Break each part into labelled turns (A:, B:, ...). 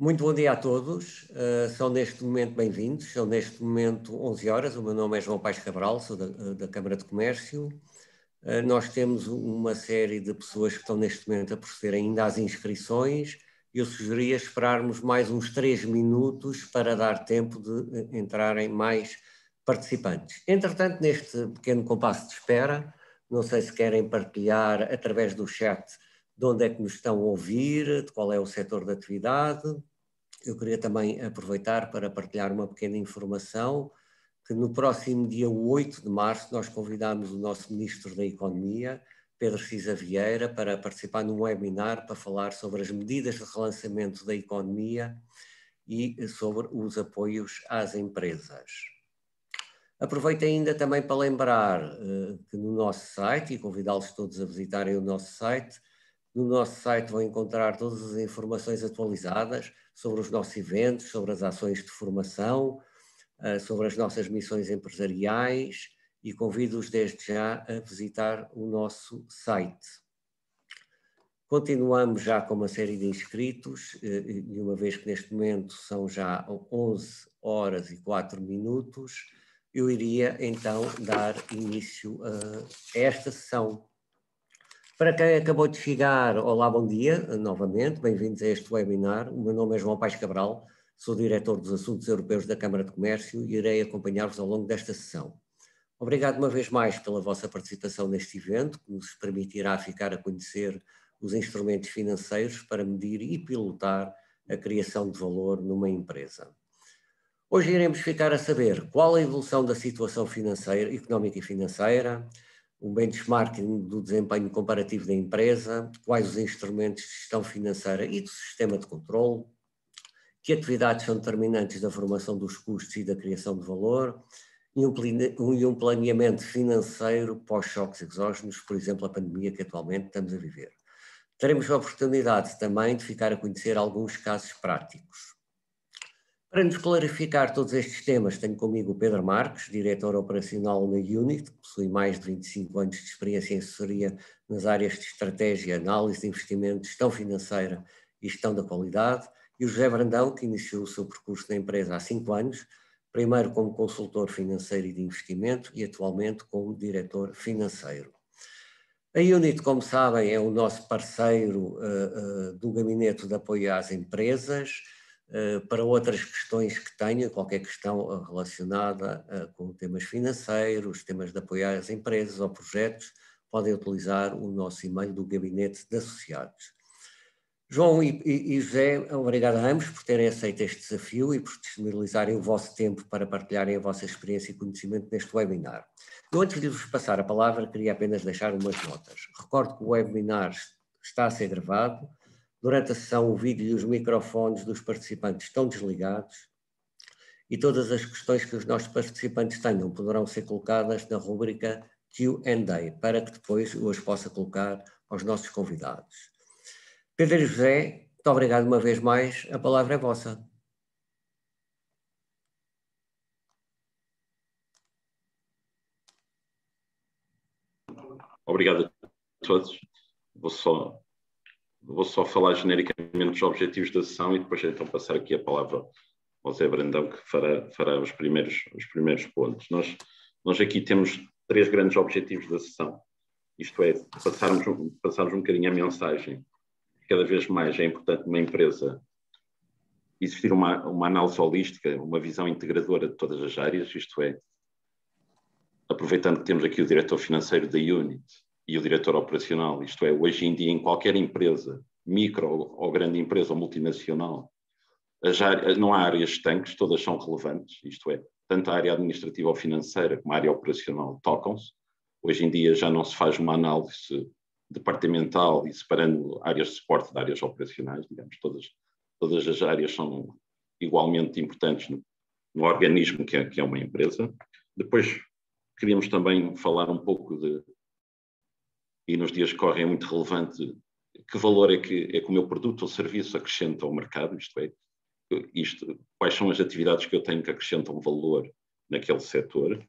A: Muito bom dia a todos. São neste momento bem-vindos. São neste momento 11 horas. O meu nome é João Paes Cabral, sou da Câmara de Comércio. Nós temos uma série de pessoas que estão neste momento a proceder ainda às inscrições. Eu sugeria esperarmos mais uns 3 minutos para dar tempo de entrarem mais participantes. Entretanto, neste pequeno compasso de espera, não sei se querem partilhar através do chat de onde é que nos estão a ouvir, de qual é o setor de atividade. Eu queria também aproveitar para partilhar uma pequena informação, que no próximo dia 8 de março nós convidamos o nosso Ministro da Economia, Pedro Cisa Vieira, para participar num webinar para falar sobre as medidas de relançamento da economia e sobre os apoios às empresas. Aproveito ainda também para lembrar que no nosso site, e convidá-los todos a visitarem o nosso site, no nosso site vão encontrar todas as informações atualizadas sobre os nossos eventos, sobre as ações de formação, sobre as nossas missões empresariais e convido-os desde já a visitar o nosso site. Continuamos já com uma série de inscritos e uma vez que neste momento são já 11 horas e 4 minutos, eu iria então dar início a esta sessão. Para quem acabou de chegar, olá, bom dia, novamente, bem-vindos a este webinar. O meu nome é João Paes Cabral, sou diretor dos Assuntos Europeus da Câmara de Comércio e irei acompanhar-vos ao longo desta sessão. Obrigado uma vez mais pela vossa participação neste evento, que nos permitirá ficar a conhecer os instrumentos financeiros para medir e pilotar a criação de valor numa empresa. Hoje iremos ficar a saber qual a evolução da situação financeira, económica e financeira, um benchmarking do desempenho comparativo da empresa, quais os instrumentos de gestão financeira e do sistema de controle, que atividades são determinantes da formação dos custos e da criação de valor, e um planeamento financeiro pós-choques exógenos, por exemplo, a pandemia que atualmente estamos a viver. Teremos a oportunidade também de ficar a conhecer alguns casos práticos. Para nos clarificar todos estes temas, tenho comigo o Pedro Marques, diretor operacional na Unit, que possui mais de 25 anos de experiência em assessoria nas áreas de estratégia, análise de investimento, gestão financeira e gestão da qualidade, e o José Brandão, que iniciou o seu percurso na empresa há 5 anos, primeiro como consultor financeiro e de investimento e atualmente como diretor financeiro. A Unit, como sabem, é o nosso parceiro do Gabinete de Apoio às Empresas, para outras questões que tenha, qualquer questão relacionada com temas financeiros, temas de apoio às empresas ou projetos, podem utilizar o nosso e-mail do Gabinete de Associados. João e José, obrigado a ambos por terem aceito este desafio e por disponibilizarem o vosso tempo para partilharem a vossa experiência e conhecimento neste webinar. Eu, antes de vos passar a palavra, queria apenas deixar umas notas. Recordo que o webinar está a ser gravado. Durante a sessão, o vídeo e os microfones dos participantes estão desligados e todas as questões que os nossos participantes tenham poderão ser colocadas na rubrica Q&A, para que depois eu as possa colocar aos nossos convidados. Pedro e José, muito obrigado uma vez mais, a palavra é vossa.
B: Obrigado a todos. Vou só falar genericamente dos objetivos da sessão e depois então passar aqui a palavra ao Zé Brandão, que fará os primeiros pontos. Nós aqui temos 3 grandes objetivos da sessão. Isto é, passarmos um bocadinho a mensagem. Cada vez mais é importante numa empresa existir uma análise holística, uma visão integradora de todas as áreas, isto é, aproveitando que temos aqui o diretor financeiro da Unit e o diretor operacional, isto é, hoje em dia em qualquer empresa, micro ou grande empresa ou multinacional, não há áreas estanques, todas são relevantes, isto é, tanto a área administrativa ou financeira como a área operacional tocam-se. Hoje em dia já não se faz uma análise departamental e separando áreas de suporte de áreas operacionais, digamos, todas as áreas são igualmente importantes no organismo que é uma empresa. Depois, queríamos também falar um pouco e nos dias que correm é muito relevante, que valor é que o meu produto ou serviço acrescenta ao mercado, isto é, quais são as atividades que eu tenho que acrescentam valor naquele setor.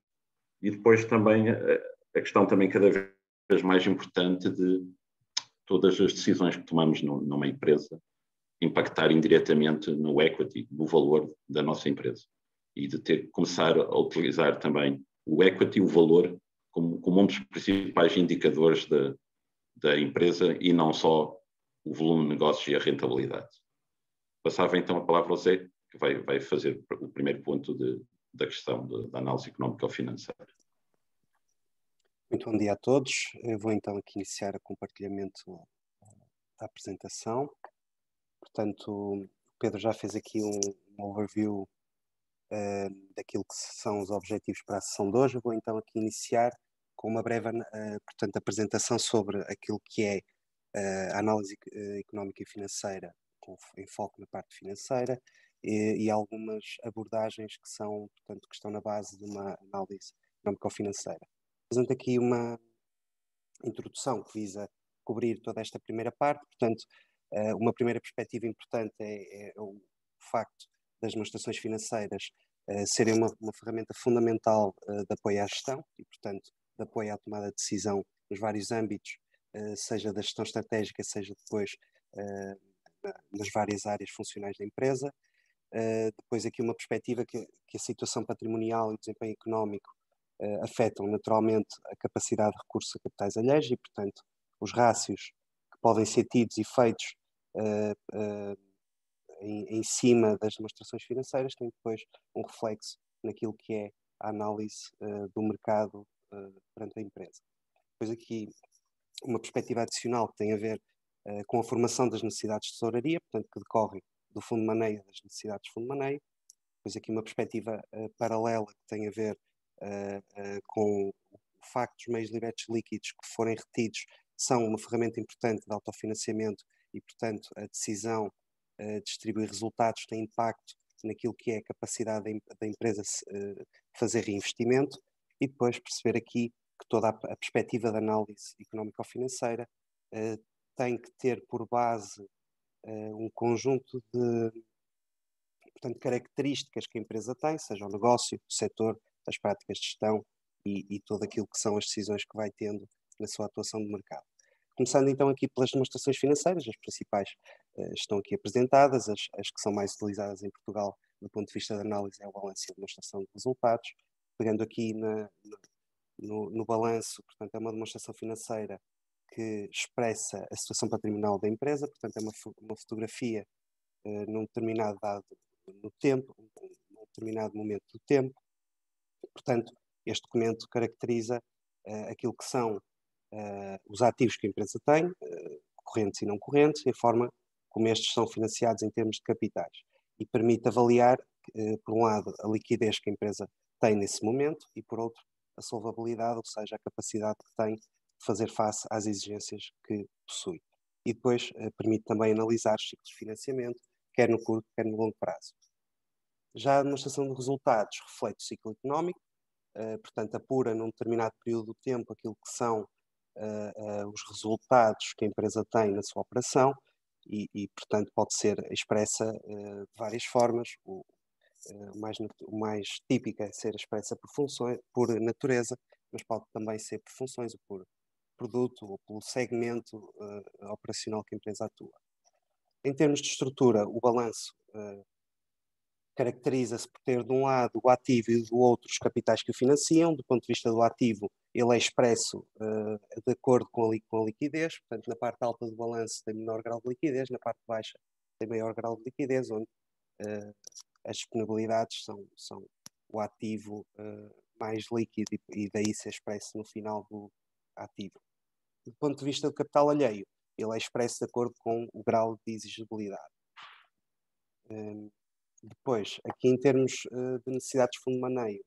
B: E depois também a questão também cada vez mais importante de todas as decisões que tomamos numa empresa impactar indiretamente no equity, no valor da nossa empresa. E de ter que começar a utilizar também o equity, o valor, como um dos principais indicadores da empresa e não só o volume de negócios e a rentabilidade. Passava então a palavra ao Zé, que vai fazer o primeiro ponto da questão da análise económica ou financeira.
C: Muito bom dia a todos. Eu vou então aqui iniciar o compartilhamento da apresentação. Portanto, o Pedro já fez aqui um overview daquilo que são os objetivos para a sessão de hoje. Eu vou então aqui iniciar com uma breve portanto, apresentação sobre aquilo que é a análise económica e financeira, com enfoque na parte financeira, e algumas abordagens que são, portanto, que estão na base de uma análise económico-financeira. Apresento aqui uma introdução que visa cobrir toda esta primeira parte. Portanto, uma primeira perspectiva importante é o facto das demonstrações financeiras serem uma ferramenta fundamental de apoio à gestão e, portanto, de apoio à tomada de decisão nos vários âmbitos, seja da gestão estratégica, seja depois nas várias áreas funcionais da empresa. Depois aqui uma perspectiva que a situação patrimonial e o desempenho económico afetam naturalmente a capacidade de recurso a capitais alheios e, portanto, os rácios que podem ser tidos e feitos em cima das demonstrações financeiras têm depois um reflexo naquilo que é a análise do mercado perante a empresa. Depois aqui uma perspectiva adicional que tem a ver com a formação das necessidades de tesouraria, portanto, que decorrem do fundo de maneio, das necessidades de fundo de maneio. Depois aqui uma perspectiva paralela que tem a ver com o facto dos meios libertos líquidos que forem retidos são uma ferramenta importante de autofinanciamento e, portanto, a decisão de distribuir resultados tem impacto naquilo que é a capacidade da empresa fazer reinvestimento e depois perceber aqui que toda a perspectiva de análise económico-financeira tem que ter por base um conjunto de, portanto, características que a empresa tem, seja o negócio, o setor, as práticas de gestão e tudo aquilo que são as decisões que vai tendo na sua atuação de mercado. Começando então aqui pelas demonstrações financeiras, as principais estão aqui apresentadas, as que são mais utilizadas em Portugal do ponto de vista de análise é o balanço e a demonstração de resultados. Pegando aqui no balanço, portanto é uma demonstração financeira que expressa a situação patrimonial da empresa, portanto é uma fotografia num determinado dado no tempo, num determinado momento do tempo. Portanto, este documento caracteriza aquilo que são os ativos que a empresa tem, correntes e não correntes, e a forma como estes são financiados em termos de capitais. E permite avaliar, por um lado, a liquidez que a empresa tem nesse momento e, por outro, a solvabilidade, ou seja, a capacidade que tem de fazer face às exigências que possui. E depois permite também analisar os ciclos de financiamento, quer no curto, quer no longo prazo. Já a demonstração de resultados reflete o ciclo económico, portanto, apura num determinado período de tempo aquilo que são os resultados que a empresa tem na sua operação e portanto, pode ser expressa de várias formas. O mais típico é ser expressa por funções, por natureza, mas pode também ser por funções, ou por produto, ou pelo segmento operacional que a empresa atua. Em termos de estrutura, o balanço caracteriza-se por ter de um lado o ativo e do outro os capitais que o financiam. Do ponto de vista do ativo, ele é expresso de acordo com a liquidez, portanto na parte alta do balanço tem menor grau de liquidez, na parte baixa tem maior grau de liquidez, onde as disponibilidades são o ativo mais líquido e daí ser expresso no final do ativo. Do ponto de vista do capital alheio, ele é expresso de acordo com o grau de exigibilidade. Depois, aqui em termos de necessidades de fundo de maneio,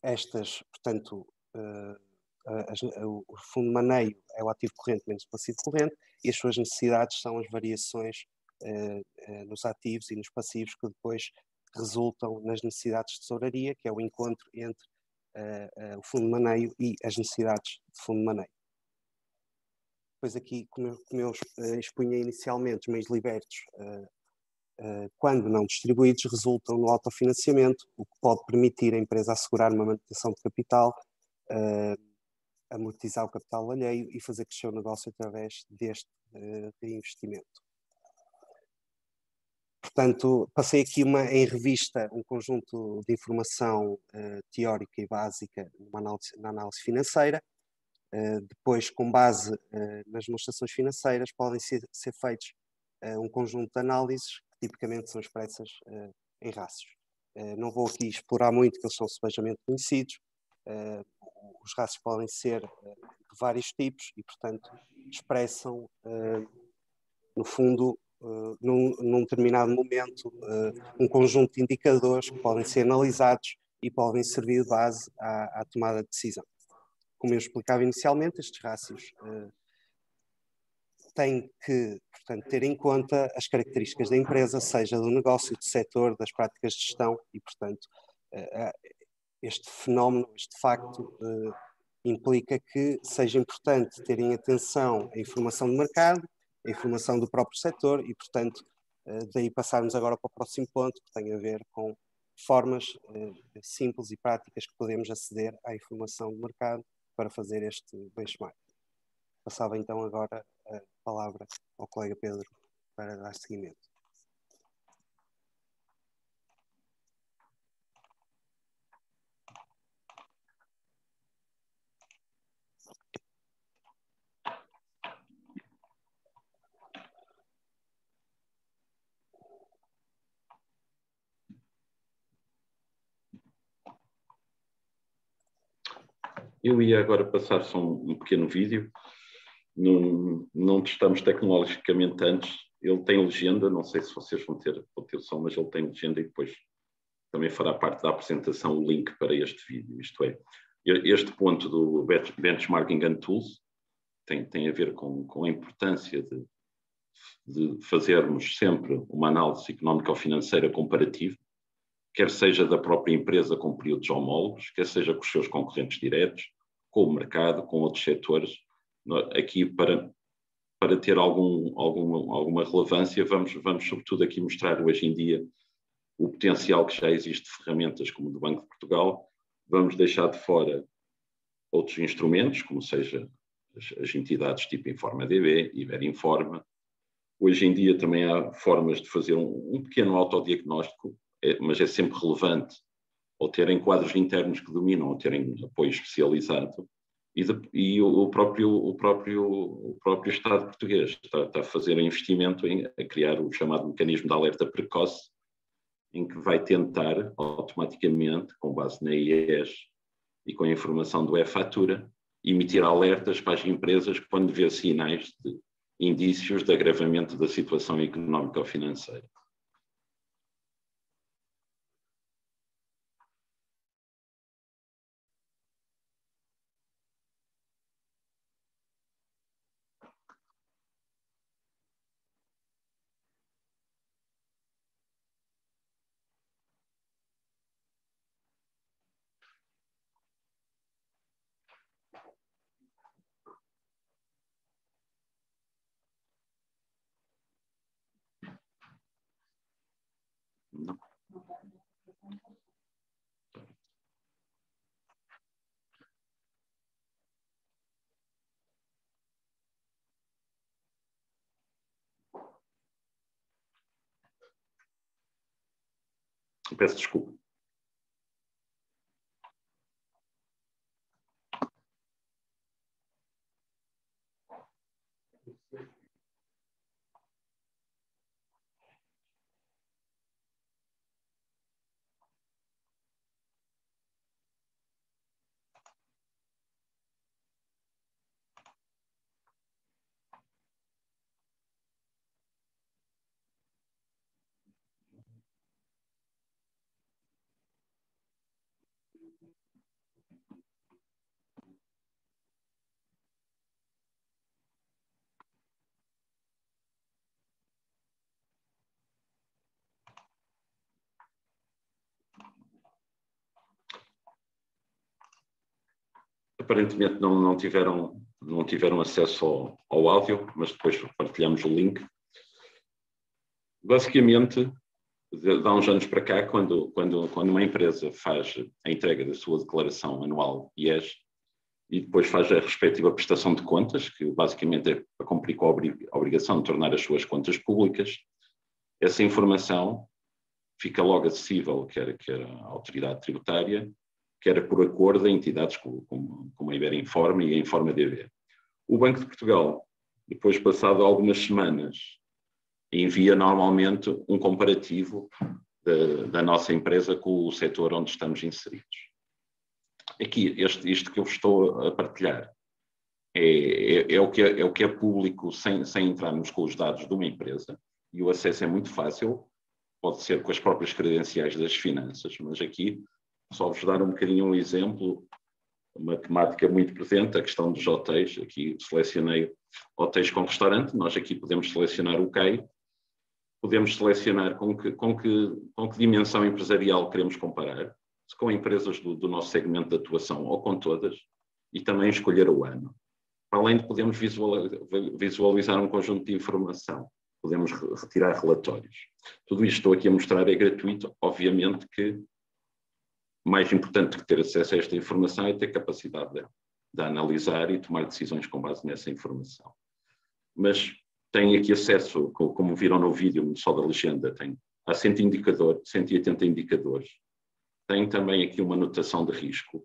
C: estas, portanto, o fundo de maneio é o ativo corrente menos o passivo corrente e as suas necessidades são as variações nos ativos e nos passivos que depois resultam nas necessidades de tesouraria, que é o encontro entre o fundo de maneio e as necessidades de fundo de maneio. Depois aqui, como eu expunha inicialmente, os meios libertos, quando não distribuídos, resultam no autofinanciamento, o que pode permitir à empresa assegurar uma manutenção de capital amortizar o capital alheio e fazer crescer o negócio através deste reinvestimento. Portanto, passei aqui em revista um conjunto de informação teórica e básica na análise financeira. Depois, com base nas demonstrações financeiras, podem ser feitos um conjunto de análises que tipicamente são expressas em rácios. Não vou aqui explorar muito, que eles são sebejamente conhecidos. Os rácios podem ser de vários tipos e, portanto, expressam, no fundo, num determinado momento, um conjunto de indicadores que podem ser analisados e podem servir de base à tomada de decisão. Como eu explicava inicialmente, estes rácios têm que, portanto, ter em conta as características da empresa, seja do negócio, do setor, das práticas de gestão e, portanto, este fenómeno, este facto, implica que seja importante terem atenção à informação do mercado, à informação do próprio setor e, portanto, daí passarmos agora para o próximo ponto, que tem a ver com formas simples e práticas que podemos aceder à informação do mercado para fazer este benchmark. Passava então agora a palavra ao colega Pedro para dar seguimento.
B: Eu ia agora passar só um pequeno vídeo. Não testamos tecnologicamente antes. Ele tem legenda, não sei se vocês vão ter som, mas ele tem legenda e depois também fará parte da apresentação o link para este vídeo. Isto é, este ponto do Benchmarking and Tools tem a ver com a importância de fazermos sempre uma análise económico-financeira comparativa, quer seja da própria empresa com períodos homólogos, quer seja com os seus concorrentes diretos, com o mercado, com outros setores. Aqui, para ter alguma relevância, vamos sobretudo aqui mostrar hoje em dia o potencial que já existe de ferramentas como o do Banco de Portugal. Vamos deixar de fora outros instrumentos, como seja as entidades tipo InformaDB, Iberinforma. Hoje em dia também há formas de fazer um pequeno autodiagnóstico, mas é sempre relevante ou terem quadros internos que dominam, ou terem apoio especializado. E o próprio Estado português está a fazer um investimento a criar o chamado mecanismo de alerta precoce, em que vai tentar automaticamente, com base na IES e com a informação do e-fatura, emitir alertas para as empresas quando vê sinais de indícios de agravamento da situação económica ou financeira. Não. Peço desculpa. Aparentemente não tiveram acesso ao áudio, mas depois partilhamos o link. Basicamente, há uns anos para cá, quando uma empresa faz a entrega da sua declaração anual IES, e depois faz a respectiva prestação de contas, que basicamente é para cumprir com a obrigação de tornar as suas contas públicas. Essa informação fica logo acessível, quer à autoridade tributária, quer por acordo em entidades como a Iberinforma e a Informa DB. O Banco de Portugal, depois passado algumas semanas, envia normalmente um comparativo da nossa empresa com o setor onde estamos inseridos. Aqui, isto que eu vos estou a partilhar é o que é público sem entrarmos com os dados de uma empresa, e o acesso é muito fácil, pode ser com as próprias credenciais das finanças, mas aqui só vos dar um bocadinho um exemplo, uma temática muito presente, a questão dos hotéis. Aqui selecionei hotéis com restaurante, nós aqui podemos selecionar o CAI, podemos selecionar com que dimensão empresarial queremos comparar, se com empresas do nosso segmento de atuação ou com todas, e também escolher o ano. Além de podermos visualizar um conjunto de informação, podemos retirar relatórios. Tudo isto estou aqui a mostrar é gratuito, obviamente que mais importante que ter acesso a esta informação é ter capacidade de analisar e tomar decisões com base nessa informação. Mas tem aqui acesso, como viram no vídeo, só da legenda, há 180 indicadores. Tem também aqui uma anotação de risco,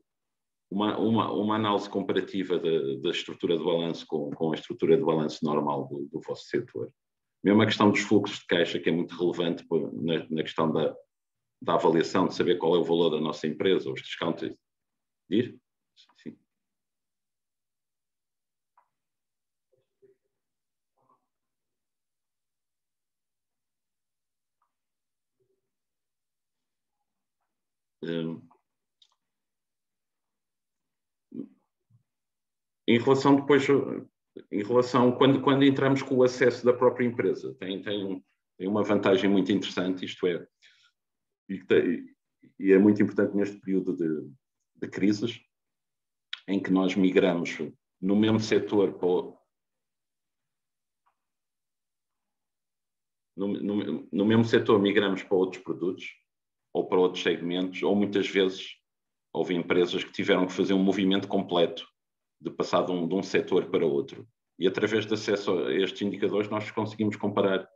B: uma análise comparativa da estrutura de balanço com a estrutura de balanço normal do vosso setor. Mesmo a questão dos fluxos de caixa, que é muito relevante na questão da avaliação, de saber qual é o valor da nossa empresa, os discounts. Sim. Em relação quando entramos com o acesso da própria empresa, tem uma vantagem muito interessante, isto é, e é muito importante neste período de crises, em que nós migramos no mesmo setor no mesmo setor migramos para outros produtos ou para outros segmentos, ou muitas vezes houve empresas que tiveram que fazer um movimento completo de passar de um setor para outro. E através de acesso a estes indicadores nós conseguimos comparar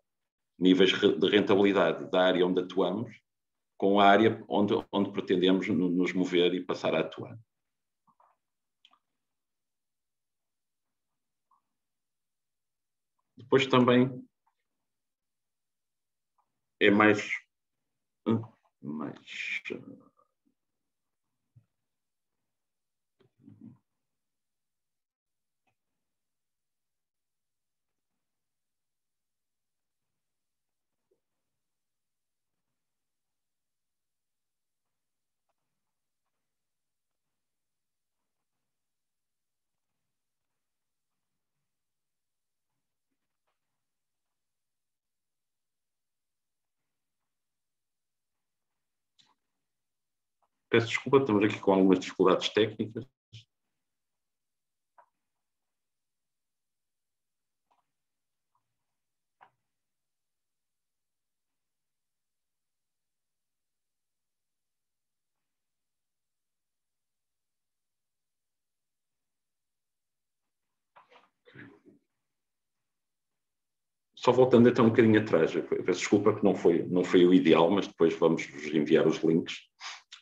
B: níveis de rentabilidade da área onde atuamos com a área onde pretendemos nos mover e passar a atuar. Depois também é mais Peço desculpa, estamos aqui com algumas dificuldades técnicas. Só voltando então um bocadinho atrás, eu peço desculpa que não foi o ideal, mas depois vamos vos enviar os links.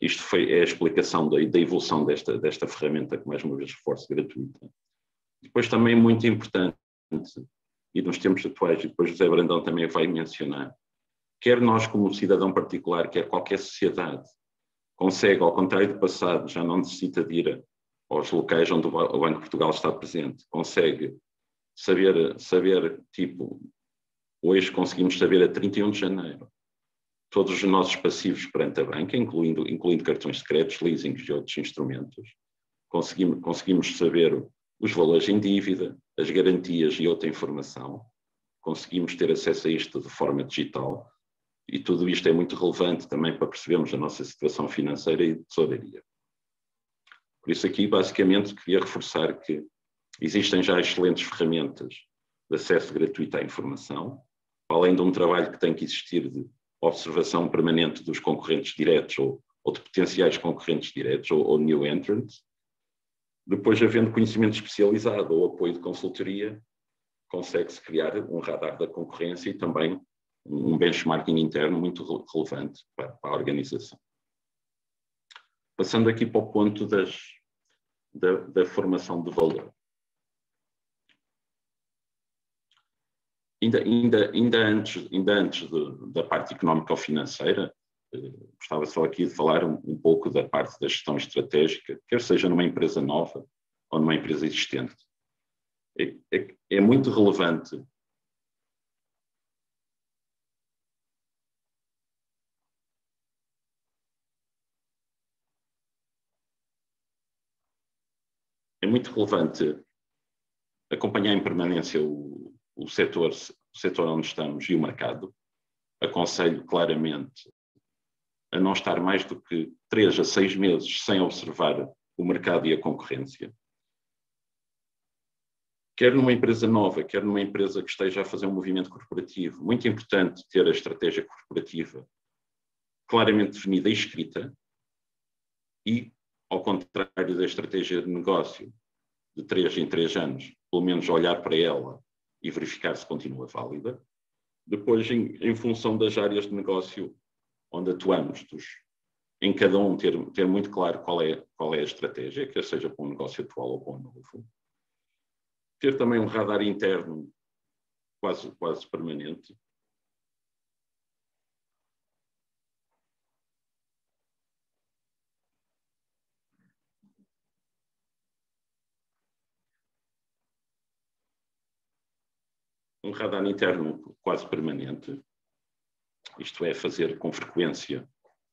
B: Isto é a explicação da evolução desta ferramenta, que mais uma vez reforço, gratuita. Depois também muito importante, e nos tempos atuais, e depois o José Brandão também vai mencionar, quer nós como cidadão particular, quer qualquer sociedade, consegue, ao contrário do passado, já não necessita de ir aos locais onde o Banco de Portugal está presente, consegue saber tipo, hoje conseguimos saber a 31 de janeiro todos os nossos passivos perante a banca, incluindo cartões de crédito, leasings e outros instrumentos. Conseguimos saber os valores em dívida, as garantias e outra informação. Conseguimos ter acesso a isto de forma digital. E tudo isto é muito relevante também para percebermos a nossa situação financeira e de tesouraria. Por isso aqui, basicamente, queria reforçar que existem já excelentes ferramentas de acesso gratuito à informação, além de um trabalho que tem que existir de observação permanente dos concorrentes diretos ou de potenciais concorrentes diretos ou new entrants. Depois, havendo conhecimento especializado ou apoio de consultoria, consegue-se criar um radar da concorrência e também um benchmarking interno muito relevante para a organização. Passando aqui para o ponto da formação de valor. Ainda antes da parte económica ou financeira, gostava só aqui de falar um pouco da parte da gestão estratégica, quer seja numa empresa nova ou numa empresa existente. É muito relevante acompanhar em permanência o setor onde estamos e o mercado. Aconselho claramente a não estar mais do que 3 a 6 meses sem observar o mercado e a concorrência. Quer numa empresa nova, quer numa empresa que esteja a fazer um movimento corporativo, muito importante ter a estratégia corporativa claramente definida e escrita e, ao contrário da estratégia de negócio, de 3 em 3 anos, pelo menos olhar para ela e verificar se continua válida. Depois, em função das áreas de negócio onde atuamos, em cada um ter muito claro qual é a estratégia, quer seja para um negócio atual ou para um novo. Ter também um radar interno quase permanente. Um radar interno quase permanente, isto é, fazer com frequência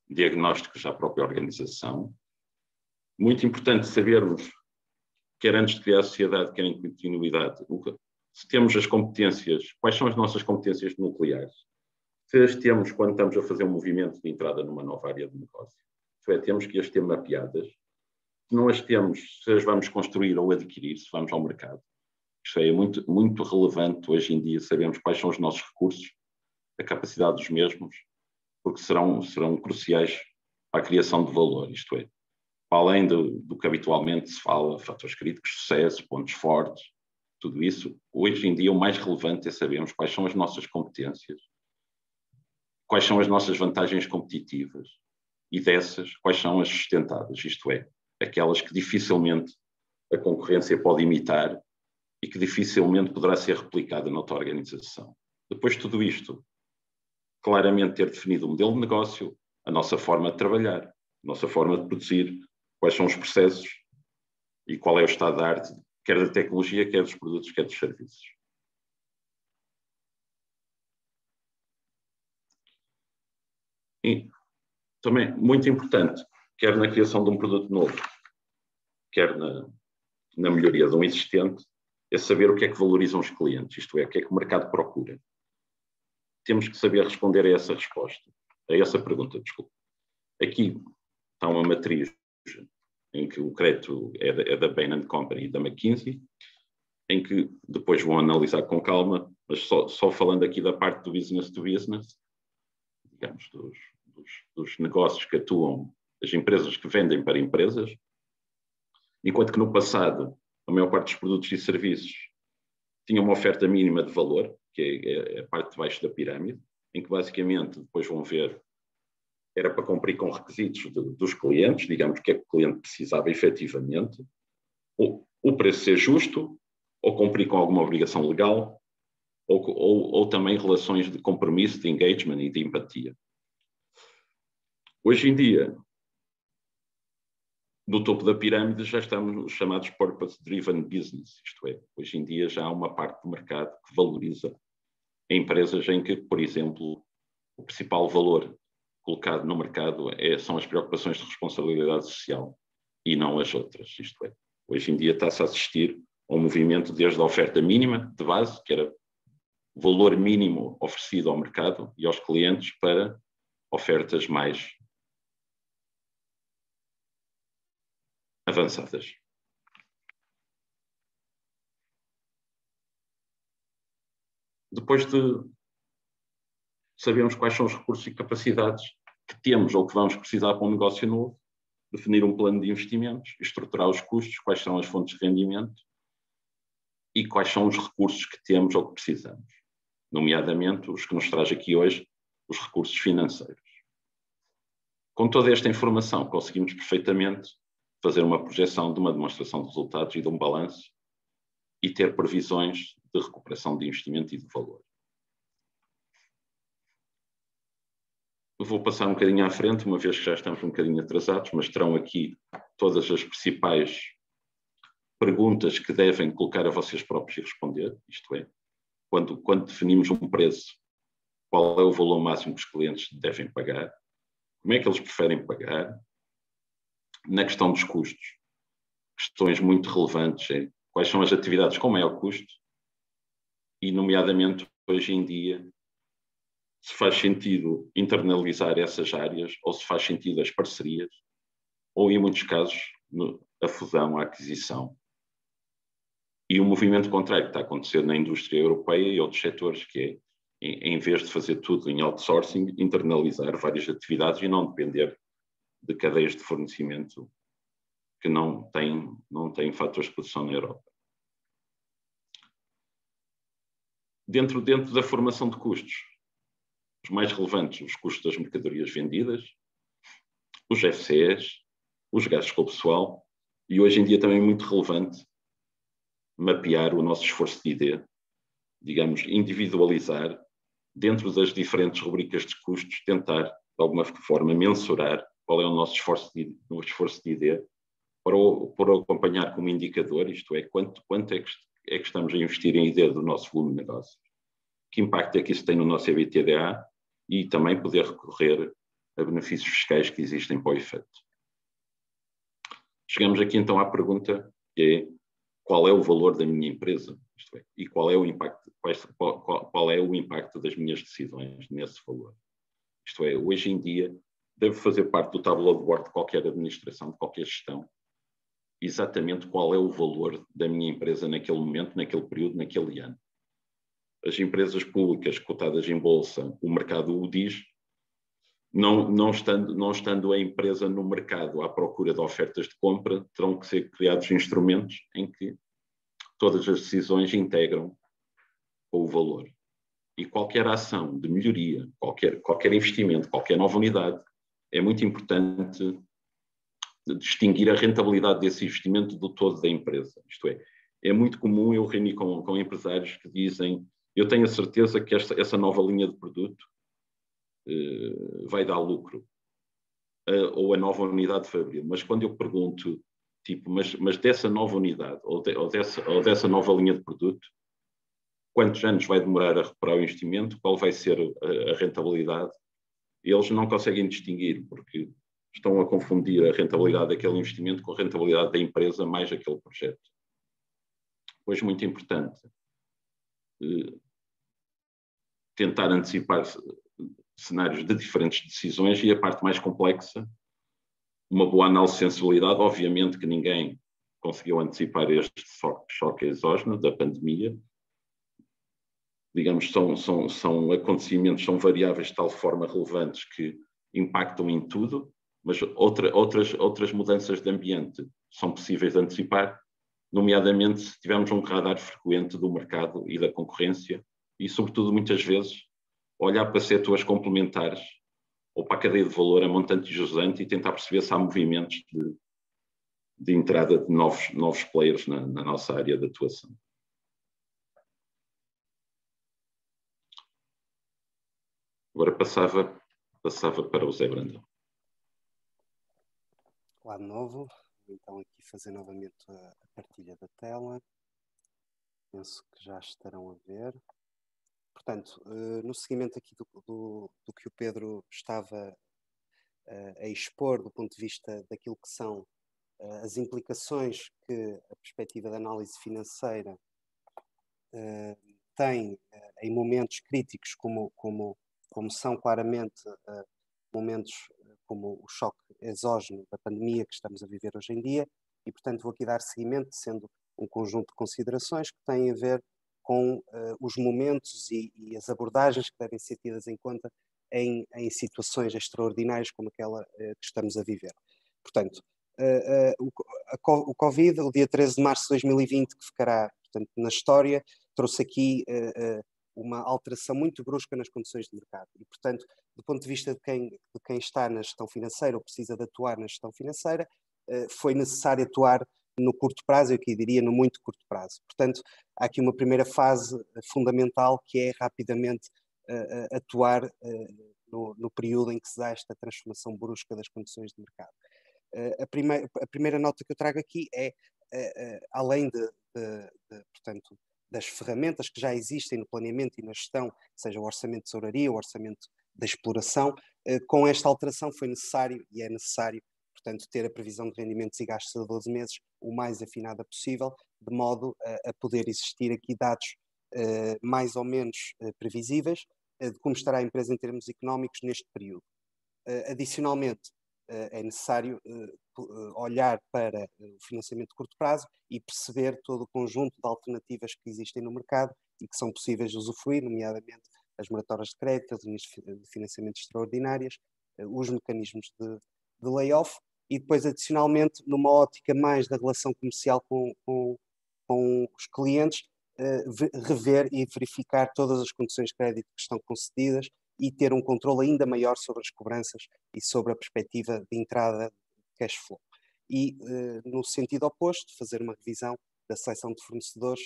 B: diagnósticos à própria organização. Muito importante sabermos, quer antes de criar a sociedade, quer em continuidade, se temos as competências, quais são as nossas competências nucleares, se as temos quando estamos a fazer um movimento de entrada numa nova área de negócio. Isto é, temos que as ter mapeadas. Se não as temos, se as vamos construir ou adquirir, se vamos ao mercado. Isto é muito, muito relevante hoje em dia, sabemos quais são os nossos recursos, a capacidade dos mesmos, porque serão cruciais para a criação de valor, isto é, para além do que habitualmente se fala, fatores críticos de sucesso, pontos fortes, tudo isso, hoje em dia o mais relevante é sabermos quais são as nossas competências, quais são as nossas vantagens competitivas e dessas, quais são as sustentáveis, isto é, aquelas que dificilmente a concorrência pode imitar e que dificilmente poderá ser replicada noutra organização. Depois de tudo isto, claramente ter definido o modelo de negócio, a nossa forma de trabalhar, a nossa forma de produzir, quais são os processos e qual é o estado da arte, quer da tecnologia, quer dos produtos, quer dos serviços. E também, muito importante, quer na criação de um produto novo, quer na melhoria de um existente, é saber o que é que valorizam os clientes, isto é, o que é que o mercado procura. Temos que saber responder a essa resposta, a essa pergunta, desculpa. Aqui está uma matriz em que o crédito é da Bain & Company e da McKinsey, em que depois vão analisar com calma, mas só falando aqui da parte do business to business, digamos, dos negócios que atuam, as empresas que vendem para empresas, enquanto que no passado a maior parte dos produtos e serviços tinha uma oferta mínima de valor, que é a parte de baixo da pirâmide, em que basicamente depois vão ver, era para cumprir com requisitos dos clientes, digamos, o que é que o cliente precisava efetivamente, o preço ser justo, ou cumprir com alguma obrigação legal, ou também relações de compromisso, de engagement e de empatia. Hoje em dia, no topo da pirâmide já estamos nos chamados purpose-driven business, isto é, hoje em dia já há uma parte do mercado que valoriza empresas em que, por exemplo, o principal valor colocado no mercado são as preocupações de responsabilidade social e não as outras, isto é, hoje em dia está-se a assistir a um movimento desde a oferta mínima de base, que era o valor mínimo oferecido ao mercado e aos clientes, para ofertas mais avançadas. Depois de sabermos quais são os recursos e capacidades que temos ou que vamos precisar para um negócio novo, definir um plano de investimentos, estruturar os custos, quais são as fontes de rendimento e quais são os recursos que temos ou que precisamos, nomeadamente os que nos traz aqui hoje, os recursos financeiros. Com toda esta informação, conseguimos perfeitamente fazer uma projeção de uma demonstração de resultados e de um balanço e ter previsões de recuperação de investimento e de valor. Eu vou passar um bocadinho à frente, uma vez que já estamos um bocadinho atrasados, mas terão aqui todas as principais perguntas que devem colocar a vocês próprios e responder, isto é, quando definimos um preço, qual é o valor máximo que os clientes devem pagar, como é que eles preferem pagar, na questão dos custos, questões muito relevantes, quais são as atividades com maior custo e, nomeadamente, hoje em dia, se faz sentido internalizar essas áreas ou se faz sentido as parcerias ou, em muitos casos, a fusão, a aquisição. E o movimento contrário que está a acontecer na indústria europeia e outros setores, que é, em vez de fazer tudo em outsourcing, internalizar várias atividades e não depender de cadeias de fornecimento que não têm fatores de produção na Europa. Dentro da formação de custos, os mais relevantes, os custos das mercadorias vendidas, os FCEs, os gastos com o pessoal e hoje em dia também é muito relevante mapear o nosso esforço de ID, digamos, individualizar dentro das diferentes rubricas de custos, tentar de alguma forma mensurar qual é o nosso esforço de ID para acompanhar como indicador, isto é, quanto é que estamos a investir em ID do nosso volume de negócios, que impacto é que isso tem no nosso EBITDA e também poder recorrer a benefícios fiscais que existem para o efeito. Chegamos aqui então à pergunta que é qual é o valor da minha empresa, isto é, e qual é o impacto, qual é o impacto das minhas decisões nesse valor. Isto é, hoje em dia deve fazer parte do tableau de bord de qualquer administração, de qualquer gestão, exatamente qual é o valor da minha empresa naquele momento, naquele período, naquele ano. As empresas públicas cotadas em bolsa, o mercado o diz, não estando a empresa no mercado à procura de ofertas de compra, terão que ser criados instrumentos em que todas as decisões integram o valor. E qualquer ação de melhoria, qualquer investimento, qualquer nova unidade, é muito importante distinguir a rentabilidade desse investimento do todo da empresa. Isto é muito comum eu reunir com empresários que dizem eu tenho a certeza que essa nova linha de produto vai dar lucro, ou a nova unidade fabril. Mas quando eu pergunto, tipo, mas dessa nova unidade ou dessa nova linha de produto, quantos anos vai demorar a recuperar o investimento, qual vai ser a rentabilidade, eles não conseguem distinguir, porque estão a confundir a rentabilidade daquele investimento com a rentabilidade da empresa mais aquele projeto. Pois muito importante tentar antecipar cenários de diferentes decisões e a parte mais complexa, uma boa análise de sensibilidade, obviamente que ninguém conseguiu antecipar este choque exógeno da pandemia, digamos, são acontecimentos, são variáveis de tal forma relevantes que impactam em tudo, mas outras mudanças de ambiente são possíveis de antecipar, nomeadamente se tivermos um radar frequente do mercado e da concorrência e, sobretudo, muitas vezes, olhar para setores complementares ou para a cadeia de valor a montante e jusante e tentar perceber se há movimentos de entrada de novos players na nossa área de atuação. Agora passava para o Zé Brandão.
C: Olá de novo, então aqui fazer novamente a partilha da tela. Penso que já estarão a ver. Portanto, no seguimento aqui do que o Pedro estava a expor do ponto de vista daquilo que são as implicações que a perspectiva da análise financeira tem em momentos críticos como são claramente momentos como o choque exógeno da pandemia que estamos a viver hoje em dia e, portanto, vou aqui dar seguimento, sendo um conjunto de considerações que têm a ver com os momentos e as abordagens que devem ser tidas em conta em situações extraordinárias como aquela que estamos a viver. Portanto, o Covid, o dia 13 de março de 2020, que ficará, portanto, na história, trouxe aqui uma alteração muito brusca nas condições de mercado. E, portanto, do ponto de vista de quem está na gestão financeira ou precisa de atuar na gestão financeira, foi necessário atuar no curto prazo, eu aqui diria no muito curto prazo. Portanto, há aqui uma primeira fase fundamental, que é rapidamente atuar no período em que se dá esta transformação brusca das condições de mercado. A primeira nota que eu trago aqui é, além portanto, das ferramentas que já existem no planeamento e na gestão, seja o orçamento de tesouraria, o orçamento da exploração, com esta alteração foi necessário e é necessário, portanto, ter a previsão de rendimentos e gastos a 12 meses o mais afinada possível, de modo a poder existir aqui dados mais ou menos previsíveis de como estará a empresa em termos económicos neste período. Adicionalmente, é necessário olhar para o financiamento de curto prazo e perceber todo o conjunto de alternativas que existem no mercado e que são possíveis de usufruir, nomeadamente as moratórias de crédito, as linhas de financiamento extraordinárias, os mecanismos de layoff e depois, adicionalmente, numa ótica mais da relação comercial com os clientes, rever e verificar todas as condições de crédito que estão concedidas e ter um controle ainda maior sobre as cobranças e sobre a perspectiva de entrada de cash flow. E, no sentido oposto, fazer uma revisão da seleção de fornecedores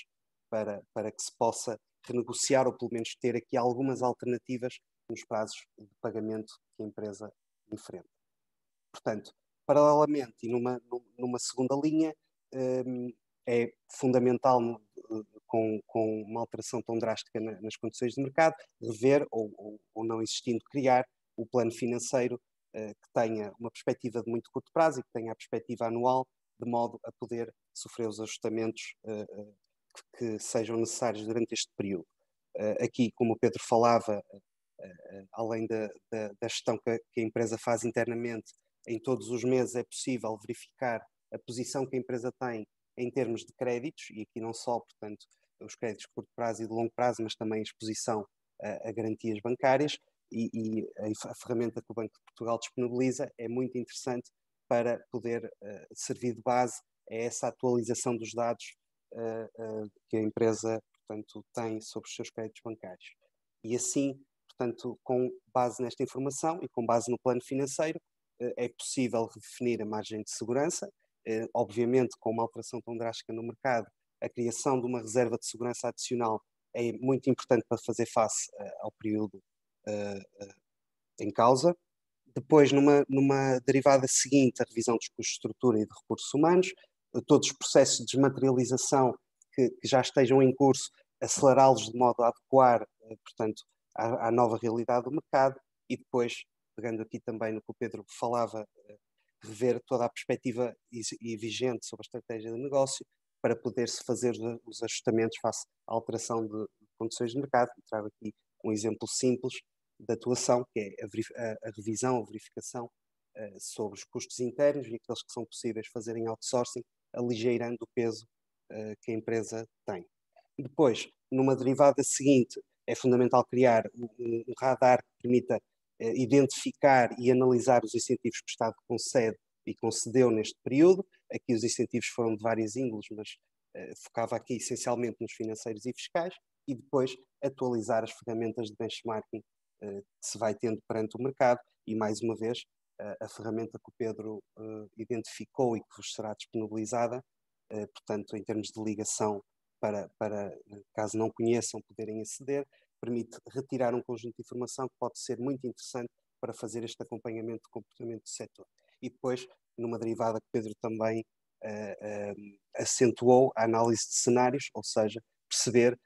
C: para que se possa renegociar ou pelo menos ter aqui algumas alternativas nos prazos de pagamento que a empresa enfrenta. Portanto, paralelamente e numa segunda linha, é fundamental, com uma alteração tão drástica nas condições de mercado, rever ou não existindo, criar o plano financeiro que tenha uma perspectiva de muito curto prazo e que tenha a perspectiva anual, de modo a poder sofrer os ajustamentos que sejam necessários durante este período. Aqui, como o Pedro falava, além da gestão que a empresa faz internamente, em todos os meses é possível verificar a posição que a empresa tem em termos de créditos, e aqui não só, portanto, os créditos de curto prazo e de longo prazo, mas também a exposição a garantias bancárias, e a ferramenta que o Banco de Portugal disponibiliza é muito interessante para poder servir de base a essa atualização dos dados que a empresa, portanto, tem sobre os seus créditos bancários. E assim, portanto, com base nesta informação e com base no plano financeiro, é possível redefinir a margem de segurança, obviamente com uma alteração tão drástica no mercado, a criação de uma reserva de segurança adicional é muito importante para fazer face ao período em causa. Depois, numa derivada seguinte, a revisão dos custos de estrutura e de recursos humanos, todos os processos de desmaterialização que já estejam em curso, acelerá-los de modo a adequar, portanto, à nova realidade do mercado, e depois, pegando aqui também no que o Pedro falava, rever toda a perspectiva vigente sobre a estratégia de negócio para poder-se fazer os ajustamentos face à alteração de condições de mercado. E trago aqui um exemplo simples de atuação, que é a revisão, a verificação sobre os custos internos e aqueles que são possíveis fazer em outsourcing, aligeirando o peso que a empresa tem. E depois, numa derivada seguinte, é fundamental criar um radar que permita identificar e analisar os incentivos que o Estado concede e concedeu neste período. Aqui os incentivos foram de várias índoles, mas focava aqui essencialmente nos financeiros e fiscais, e depois atualizar as ferramentas de benchmarking que se vai tendo perante o mercado, e mais uma vez a ferramenta que o Pedro identificou e que vos será disponibilizada, portanto, em termos de ligação para, caso não conheçam, poderem aceder, permite retirar um conjunto de informação que pode ser muito interessante para fazer este acompanhamento de comportamento do setor. E depois, numa derivada que Pedro também acentuou, a análise de cenários, ou seja, perceber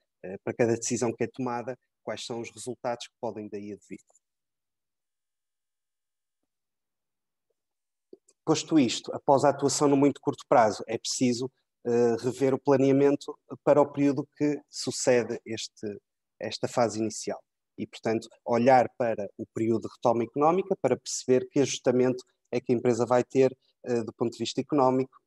C: para cada decisão que é tomada quais são os resultados que podem daí advir. Posto isto, após a atuação no muito curto prazo, é preciso rever o planeamento para o período que sucede esta fase inicial. E, portanto, olhar para o período de retoma económica para perceber que ajustamento é que a empresa vai ter do ponto de vista económico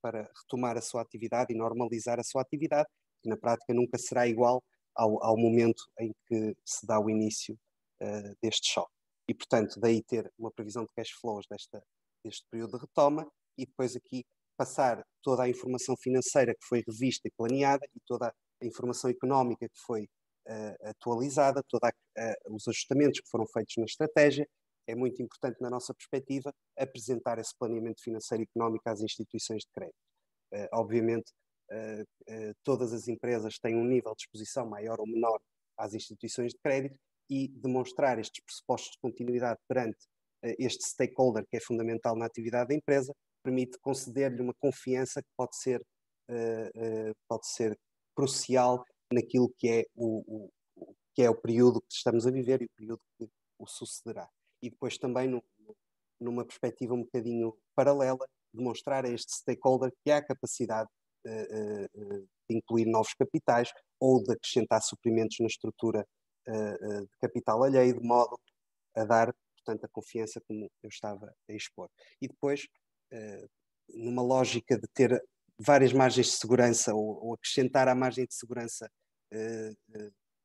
C: para retomar a sua atividade e normalizar a sua atividade, que na prática nunca será igual ao momento em que se dá o início deste choque. E, portanto, daí ter uma previsão de cash flows deste período de retoma, e depois aqui passar toda a informação financeira que foi revista e planeada e toda a informação económica que foi atualizada, todos os ajustamentos que foram feitos na estratégia. É muito importante, na nossa perspectiva, apresentar esse planeamento financeiro e económico às instituições de crédito. Obviamente, todas as empresas têm um nível de exposição maior ou menor às instituições de crédito, e demonstrar estes pressupostos de continuidade perante este stakeholder, que é fundamental na atividade da empresa, permite conceder-lhe uma confiança que pode ser crucial naquilo que é o período que estamos a viver e o período que o sucederá. E depois também, numa perspectiva um bocadinho paralela, demonstrar a este stakeholder que há a capacidade de incluir novos capitais ou de acrescentar suprimentos na estrutura de capital alheio, de modo a dar, portanto, a confiança como eu estava a expor. E depois, numa lógica de ter várias margens de segurança ou acrescentar à margem de segurança,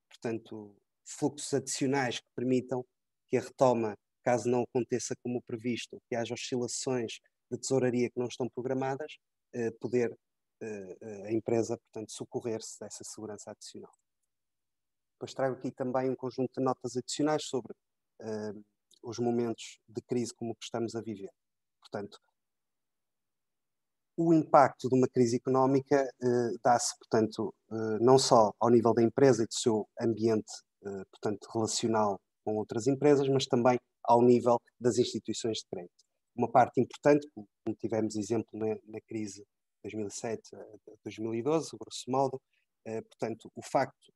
C: portanto, fluxos adicionais que permitam que a retoma, caso não aconteça como previsto, que haja oscilações de tesouraria que não estão programadas, poder a empresa, portanto, socorrer-se dessa segurança adicional. Depois trago aqui também um conjunto de notas adicionais sobre os momentos de crise como o que estamos a viver. Portanto, o impacto de uma crise económica dá-se, portanto, não só ao nível da empresa e do seu ambiente, portanto, relacional com outras empresas, mas também ao nível das instituições de crédito. Uma parte importante, como tivemos exemplo na crise de 2007 a 2012, grosso modo, portanto, o facto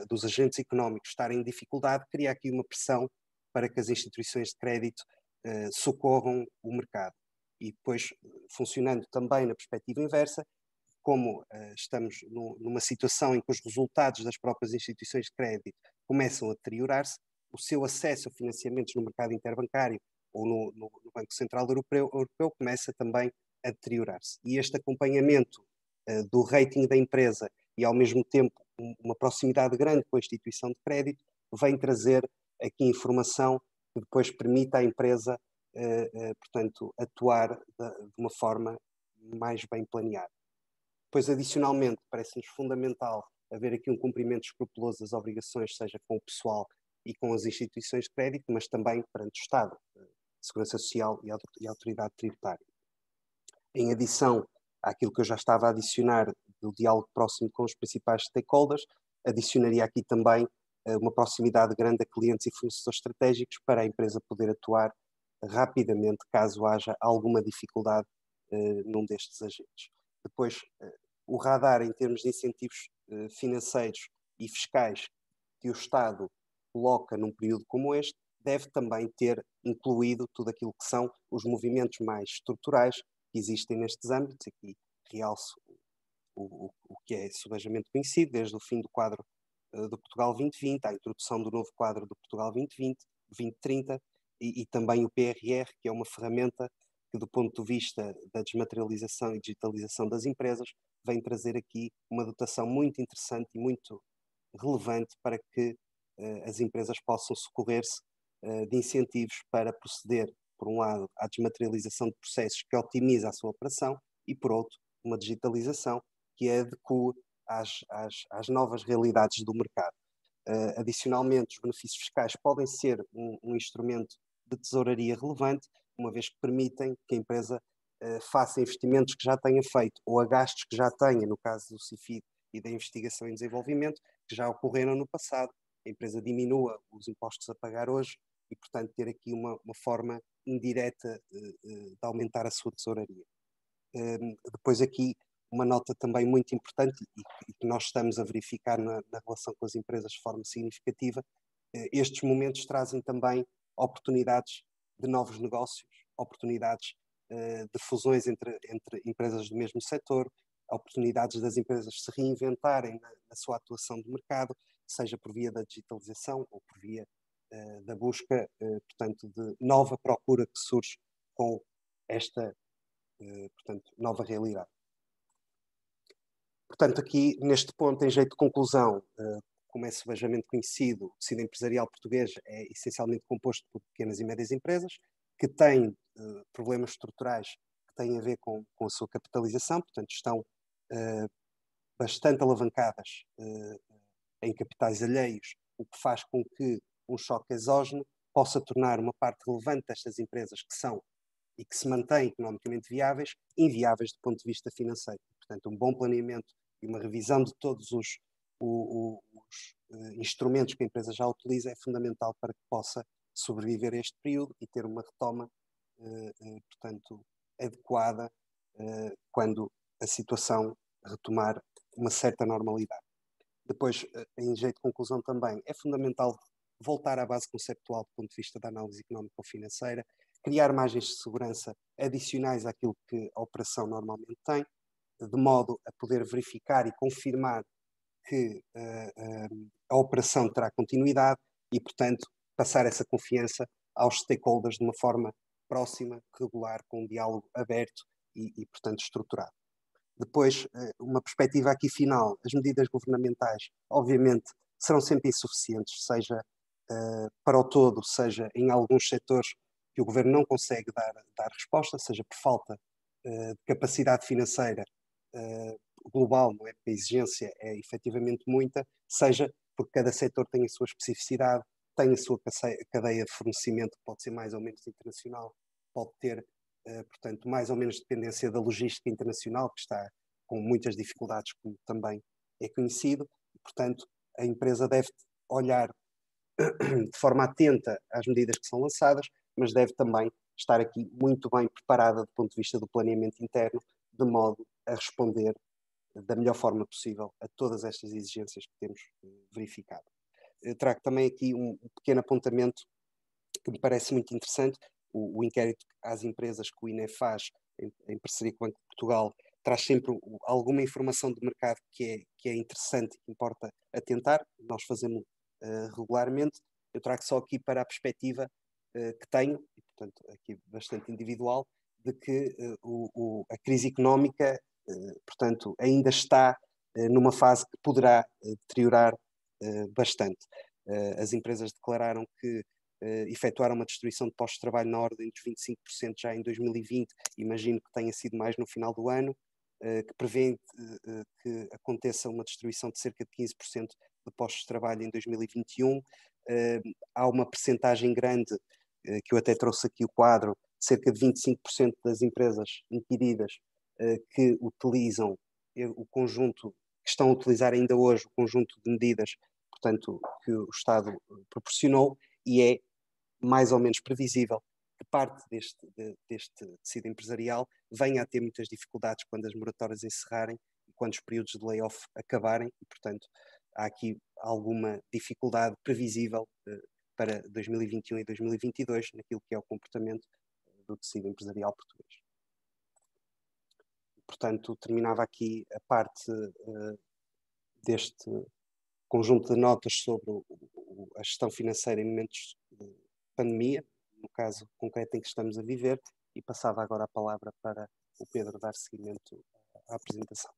C: dos agentes económicos estarem em dificuldade cria aqui uma pressão para que as instituições de crédito socorram o mercado. E depois, funcionando também na perspectiva inversa, como estamos numa situação em que os resultados das próprias instituições de crédito começam a deteriorar-se, o seu acesso a financiamentos no mercado interbancário ou no Banco Central Europeu começa também a deteriorar-se. E este acompanhamento do rating da empresa e, ao mesmo tempo, uma proximidade grande com a instituição de crédito vem trazer aqui informação que depois permita à empresa, portanto, atuar de uma forma mais bem planeada. Depois, adicionalmente, parece-nos fundamental haver aqui um cumprimento escrupuloso das obrigações, seja com o pessoal e com as instituições de crédito, mas também perante o Estado, Segurança Social e a Autoridade Tributária. Em adição àquilo que eu já estava a adicionar do diálogo próximo com os principais stakeholders, adicionaria aqui também uma proximidade grande a clientes e fornecedores estratégicos para a empresa poder atuar rapidamente caso haja alguma dificuldade num destes agentes. Depois, o radar em termos de incentivos financeiros e fiscais que o Estado coloca num período como este, deve também ter incluído tudo aquilo que são os movimentos mais estruturais que existem nestes âmbitos. Aqui realço o que é subejamente conhecido, desde o fim do quadro do Portugal 2020, à introdução do novo quadro do Portugal 2020, 2030, e também o PRR, que é uma ferramenta que, do ponto de vista da desmaterialização e digitalização das empresas, vem trazer aqui uma dotação muito interessante e muito relevante para que as empresas possam socorrer-se de incentivos para proceder, por um lado, à desmaterialização de processos que otimiza a sua operação e, por outro, uma digitalização que a adequa às novas realidades do mercado. Adicionalmente, os benefícios fiscais podem ser um instrumento de tesouraria relevante, uma vez que permitem que a empresa faça investimentos que já tenha feito ou a gastos que já tenha, no caso do CIFID e da investigação e desenvolvimento, que já ocorreram no passado. A empresa diminua os impostos a pagar hoje e, portanto, ter aqui uma forma indireta de aumentar a sua tesouraria. Depois aqui uma nota também muito importante e que nós estamos a verificar na relação com as empresas de forma significativa, estes momentos trazem também oportunidades de novos negócios, oportunidades de fusões entre empresas do mesmo setor, oportunidades das empresas se reinventarem na sua atuação de mercado, seja por via da digitalização ou por via da busca, portanto, de nova procura que surge com esta, portanto, nova realidade. Portanto, aqui, neste ponto, em jeito de conclusão, como é subejamente conhecido, o tecido empresarial português é essencialmente composto por pequenas e médias empresas, que têm problemas estruturais que têm a ver com a sua capitalização, portanto estão bastante alavancadas em capitais alheios, o que faz com que um choque exógeno possa tornar uma parte relevante destas empresas que são e que se mantêm economicamente viáveis, inviáveis do ponto de vista financeiro. Portanto, um bom planeamento e uma revisão de todos os instrumentos que a empresa já utiliza é fundamental para que possa sobreviver a este período e ter uma retoma, portanto, adequada quando a situação retomar uma certa normalidade. Depois, em jeito de conclusão também, é fundamental voltar à base conceptual do ponto de vista da análise económica ou financeira, criar margens de segurança adicionais àquilo que a operação normalmente tem, de modo a poder verificar e confirmar que a operação terá continuidade e, portanto, passar essa confiança aos stakeholders de uma forma próxima, regular, com um diálogo aberto e portanto, estruturado. Depois, uma perspectiva aqui final, as medidas governamentais, obviamente, serão sempre insuficientes, seja para o todo, seja em alguns setores que o governo não consegue dar resposta, seja por falta de capacidade financeira global, não é? Porque a exigência é efetivamente muita, seja porque cada setor tem a sua especificidade, tem a sua cadeia de fornecimento, que pode ser mais ou menos internacional, pode ter, portanto, mais ou menos dependência da logística internacional, que está com muitas dificuldades, como também é conhecido, e, portanto, a empresa deve olhar de forma atenta às medidas que são lançadas, mas deve também estar aqui muito bem preparada do ponto de vista do planeamento interno, de modo a responder da melhor forma possível a todas estas exigências que temos verificado. Eu trago também aqui um pequeno apontamento que me parece muito interessante. O inquérito às empresas que o INE faz, em parceria com o Banco de Portugal, traz sempre alguma informação de mercado que é interessante e que importa atentar. Nós fazemos regularmente. Eu trago só aqui para a perspectiva que tenho, e portanto aqui bastante individual, de que a crise económica, portanto, ainda está numa fase que poderá deteriorar bastante. As empresas declararam que efetuaram uma destruição de postos de trabalho na ordem dos 25% já em 2020, imagino que tenha sido mais no final do ano, que prevê que aconteça uma destruição de cerca de 15% de postos de trabalho em 2021. Há uma percentagem grande, que eu até trouxe aqui o quadro, cerca de 25% das empresas inquiridas que utilizam o conjunto, que estão a utilizar ainda hoje o conjunto de medidas, portanto, que o Estado proporcionou, e é mais ou menos previsível que parte deste tecido empresarial venha a ter muitas dificuldades quando as moratórias encerrarem e quando os períodos de layoff acabarem, e, portanto, há aqui alguma dificuldade previsível para 2021 e 2022 naquilo que é o comportamento do tecido empresarial português. Portanto, terminava aqui a parte deste conjunto de notas sobre a gestão financeira em momentos de pandemia, no caso concreto em que estamos a viver, e passava agora a palavra para o Pedro dar seguimento à apresentação.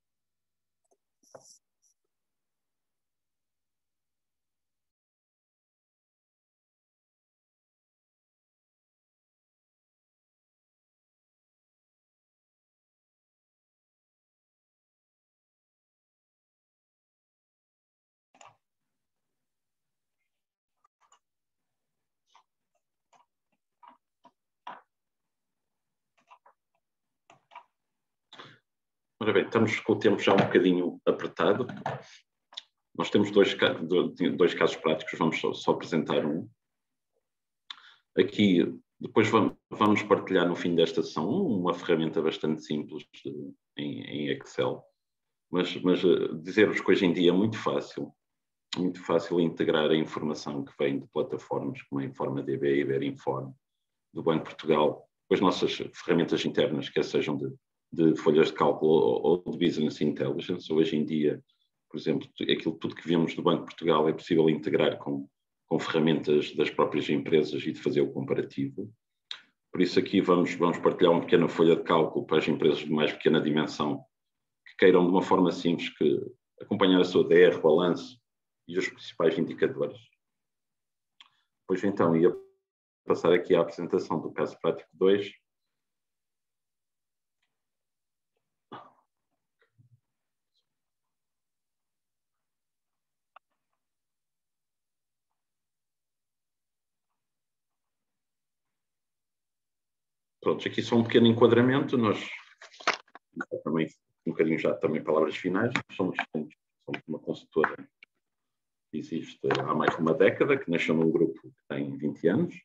B: Ora bem, estamos com o tempo já um bocadinho apertado. Nós temos dois casos práticos, vamos só apresentar um. Aqui, depois vamos partilhar no fim desta sessão uma ferramenta bastante simples em Excel, mas dizer-vos que hoje em dia é muito fácil integrar a informação que vem de plataformas como a InformaDB e Iberinform, do Banco de Portugal, com as nossas ferramentas internas, quer sejam de folhas de cálculo ou de Business Intelligence. Hoje em dia, por exemplo, aquilo tudo que vemos do Banco de Portugal é possível integrar com ferramentas das próprias empresas e de fazer o comparativo. Por isso aqui vamos partilhar uma pequena folha de cálculo para as empresas de mais pequena dimensão que queiram de uma forma simples que acompanhar a sua DR, balanço e os principais indicadores. Depois então ia passar aqui à apresentação do caso prático 2. Pronto, aqui só um pequeno enquadramento. Nós também, um bocadinho já também palavras finais, somos uma consultora que existe há mais de uma década, que nasceu num grupo que tem 20 anos.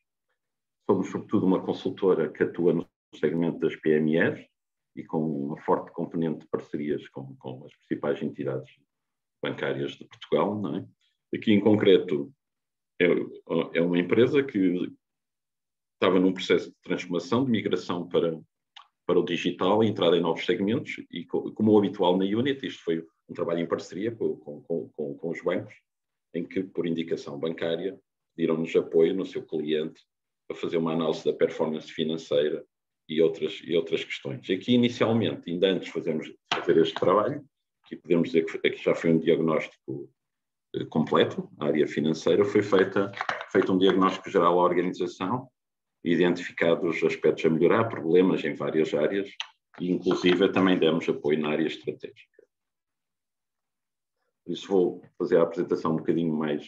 B: Somos, sobretudo, uma consultora que atua no segmento das PMEs e com uma forte componente de parcerias com as principais entidades bancárias de Portugal, não é? Aqui, em concreto, é uma empresa que estava num processo de transformação, de migração para o digital, entrada em novos segmentos e, como o habitual na Unit, isto foi um trabalho em parceria com os bancos, em que, por indicação bancária, pediram-nos apoio no seu cliente para fazer uma análise da performance financeira e outras questões. Aqui, inicialmente, ainda antes de fazer este trabalho, que podemos dizer que aqui já foi um diagnóstico completo, a área financeira, foi feito um diagnóstico geral à organização, identificados aspectos a melhorar, problemas em várias áreas e, inclusive, também demos apoio na área estratégica. Por isso vou fazer a apresentação um bocadinho mais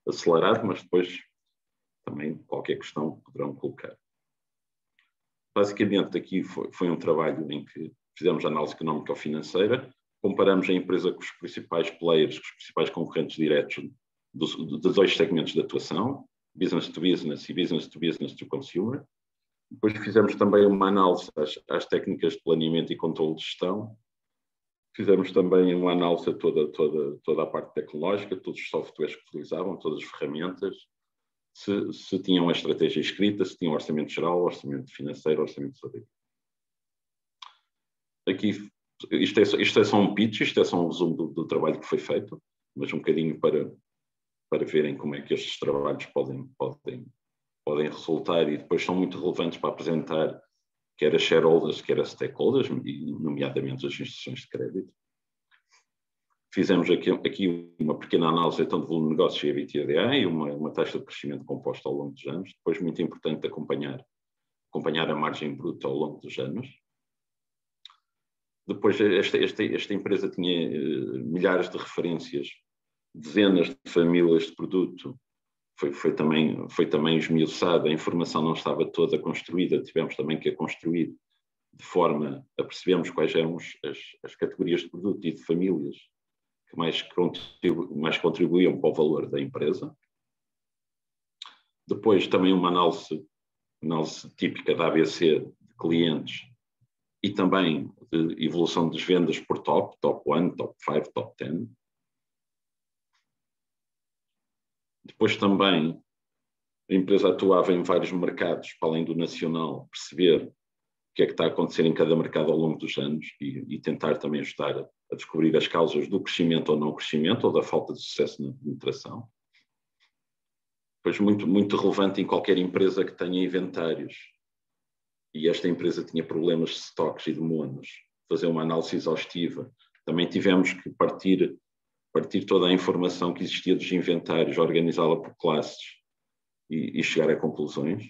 B: acelerado, mas depois também qualquer questão poderão colocar. Basicamente, aqui foi um trabalho em que fizemos análise económica ou financeira, comparamos a empresa com os principais players, com os principais concorrentes diretos dos dois segmentos de atuação, business to business e business to consumer. Depois fizemos também uma análise às técnicas de planeamento e controle de gestão. Fizemos também uma análise a toda a parte tecnológica, todos os softwares que utilizavam, todas as ferramentas, se tinham a estratégia escrita, se tinham orçamento geral, orçamento financeiro, orçamento de saúde. Aqui, isto é só um pitch, isto é só um resumo do trabalho que foi feito, mas um bocadinho para verem como é que estes trabalhos podem resultar e depois são muito relevantes para apresentar quer a shareholders, quer a stakeholders, e nomeadamente as instituições de crédito. Fizemos aqui uma pequena análise então de volume de negócios e EBITDA e uma taxa de crescimento composta ao longo dos anos. Depois, muito importante, acompanhar a margem bruta ao longo dos anos. Depois, esta empresa tinha milhares de referências, dezenas de famílias de produto, foi também esmiuçada, a informação não estava toda construída, tivemos também que a construir de forma a percebermos quais eram as categorias de produto e de famílias que mais contribuíam para o valor da empresa. Depois também uma análise típica da ABC de clientes e também de evolução das vendas por top 1, top 5, top 10. Depois também a empresa atuava em vários mercados, para além do nacional, perceber o que é que está a acontecer em cada mercado ao longo dos anos e tentar também ajudar a descobrir as causas do crescimento ou não crescimento ou da falta de sucesso na penetração. Depois muito relevante em qualquer empresa que tenha inventários, e esta empresa tinha problemas de estoques e de monos, fazer uma análise exaustiva. Também tivemos que partir toda a informação que existia dos inventários, organizá-la por classes e chegar a conclusões.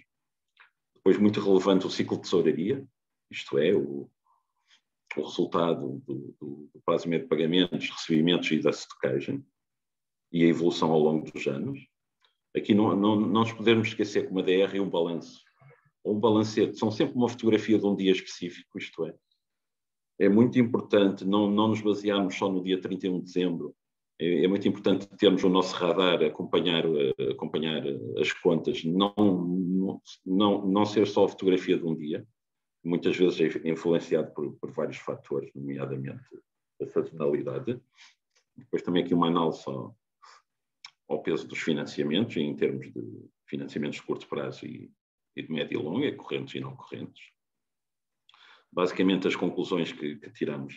B: Depois, muito relevante, o ciclo de tesouraria, isto é, o resultado do prazo médio de pagamentos, recebimentos e da estocagem, e a evolução ao longo dos anos. Aqui não nos podemos esquecer que uma DR e um balanço, ou um balancete, são sempre uma fotografia de um dia específico, isto é. É muito importante não nos basearmos só no dia 31 de dezembro. É muito importante termos o nosso radar, acompanhar as contas, não ser só a fotografia de um dia, muitas vezes é influenciado por vários fatores, nomeadamente a sazonalidade. Depois também aqui uma análise ao peso dos financiamentos, em termos de financiamentos de curto prazo e de médio e longo, correntes e não correntes. Basicamente as conclusões que tiramos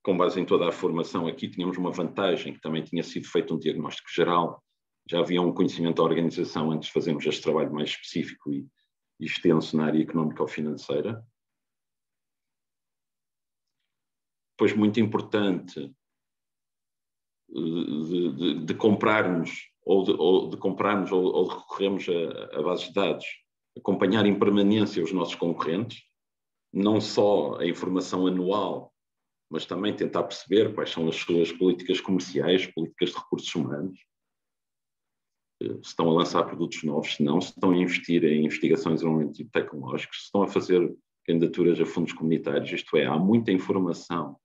B: com base em toda a formação aqui, tínhamos uma vantagem, que também tinha sido feito um diagnóstico geral, já havia um conhecimento da organização antes de fazermos este trabalho mais específico e extenso na área económica ou financeira. Depois, muito importante, de comprarmos ou de recorrermos a bases de dados, acompanhar em permanência os nossos concorrentes, não só a informação anual, mas também tentar perceber quais são as suas políticas comerciais, políticas de recursos humanos, se estão a lançar produtos novos, se não, se estão a investir em investigações e desenvolvimento tecnológicos, se estão a fazer candidaturas a fundos comunitários, isto é, há muita informação que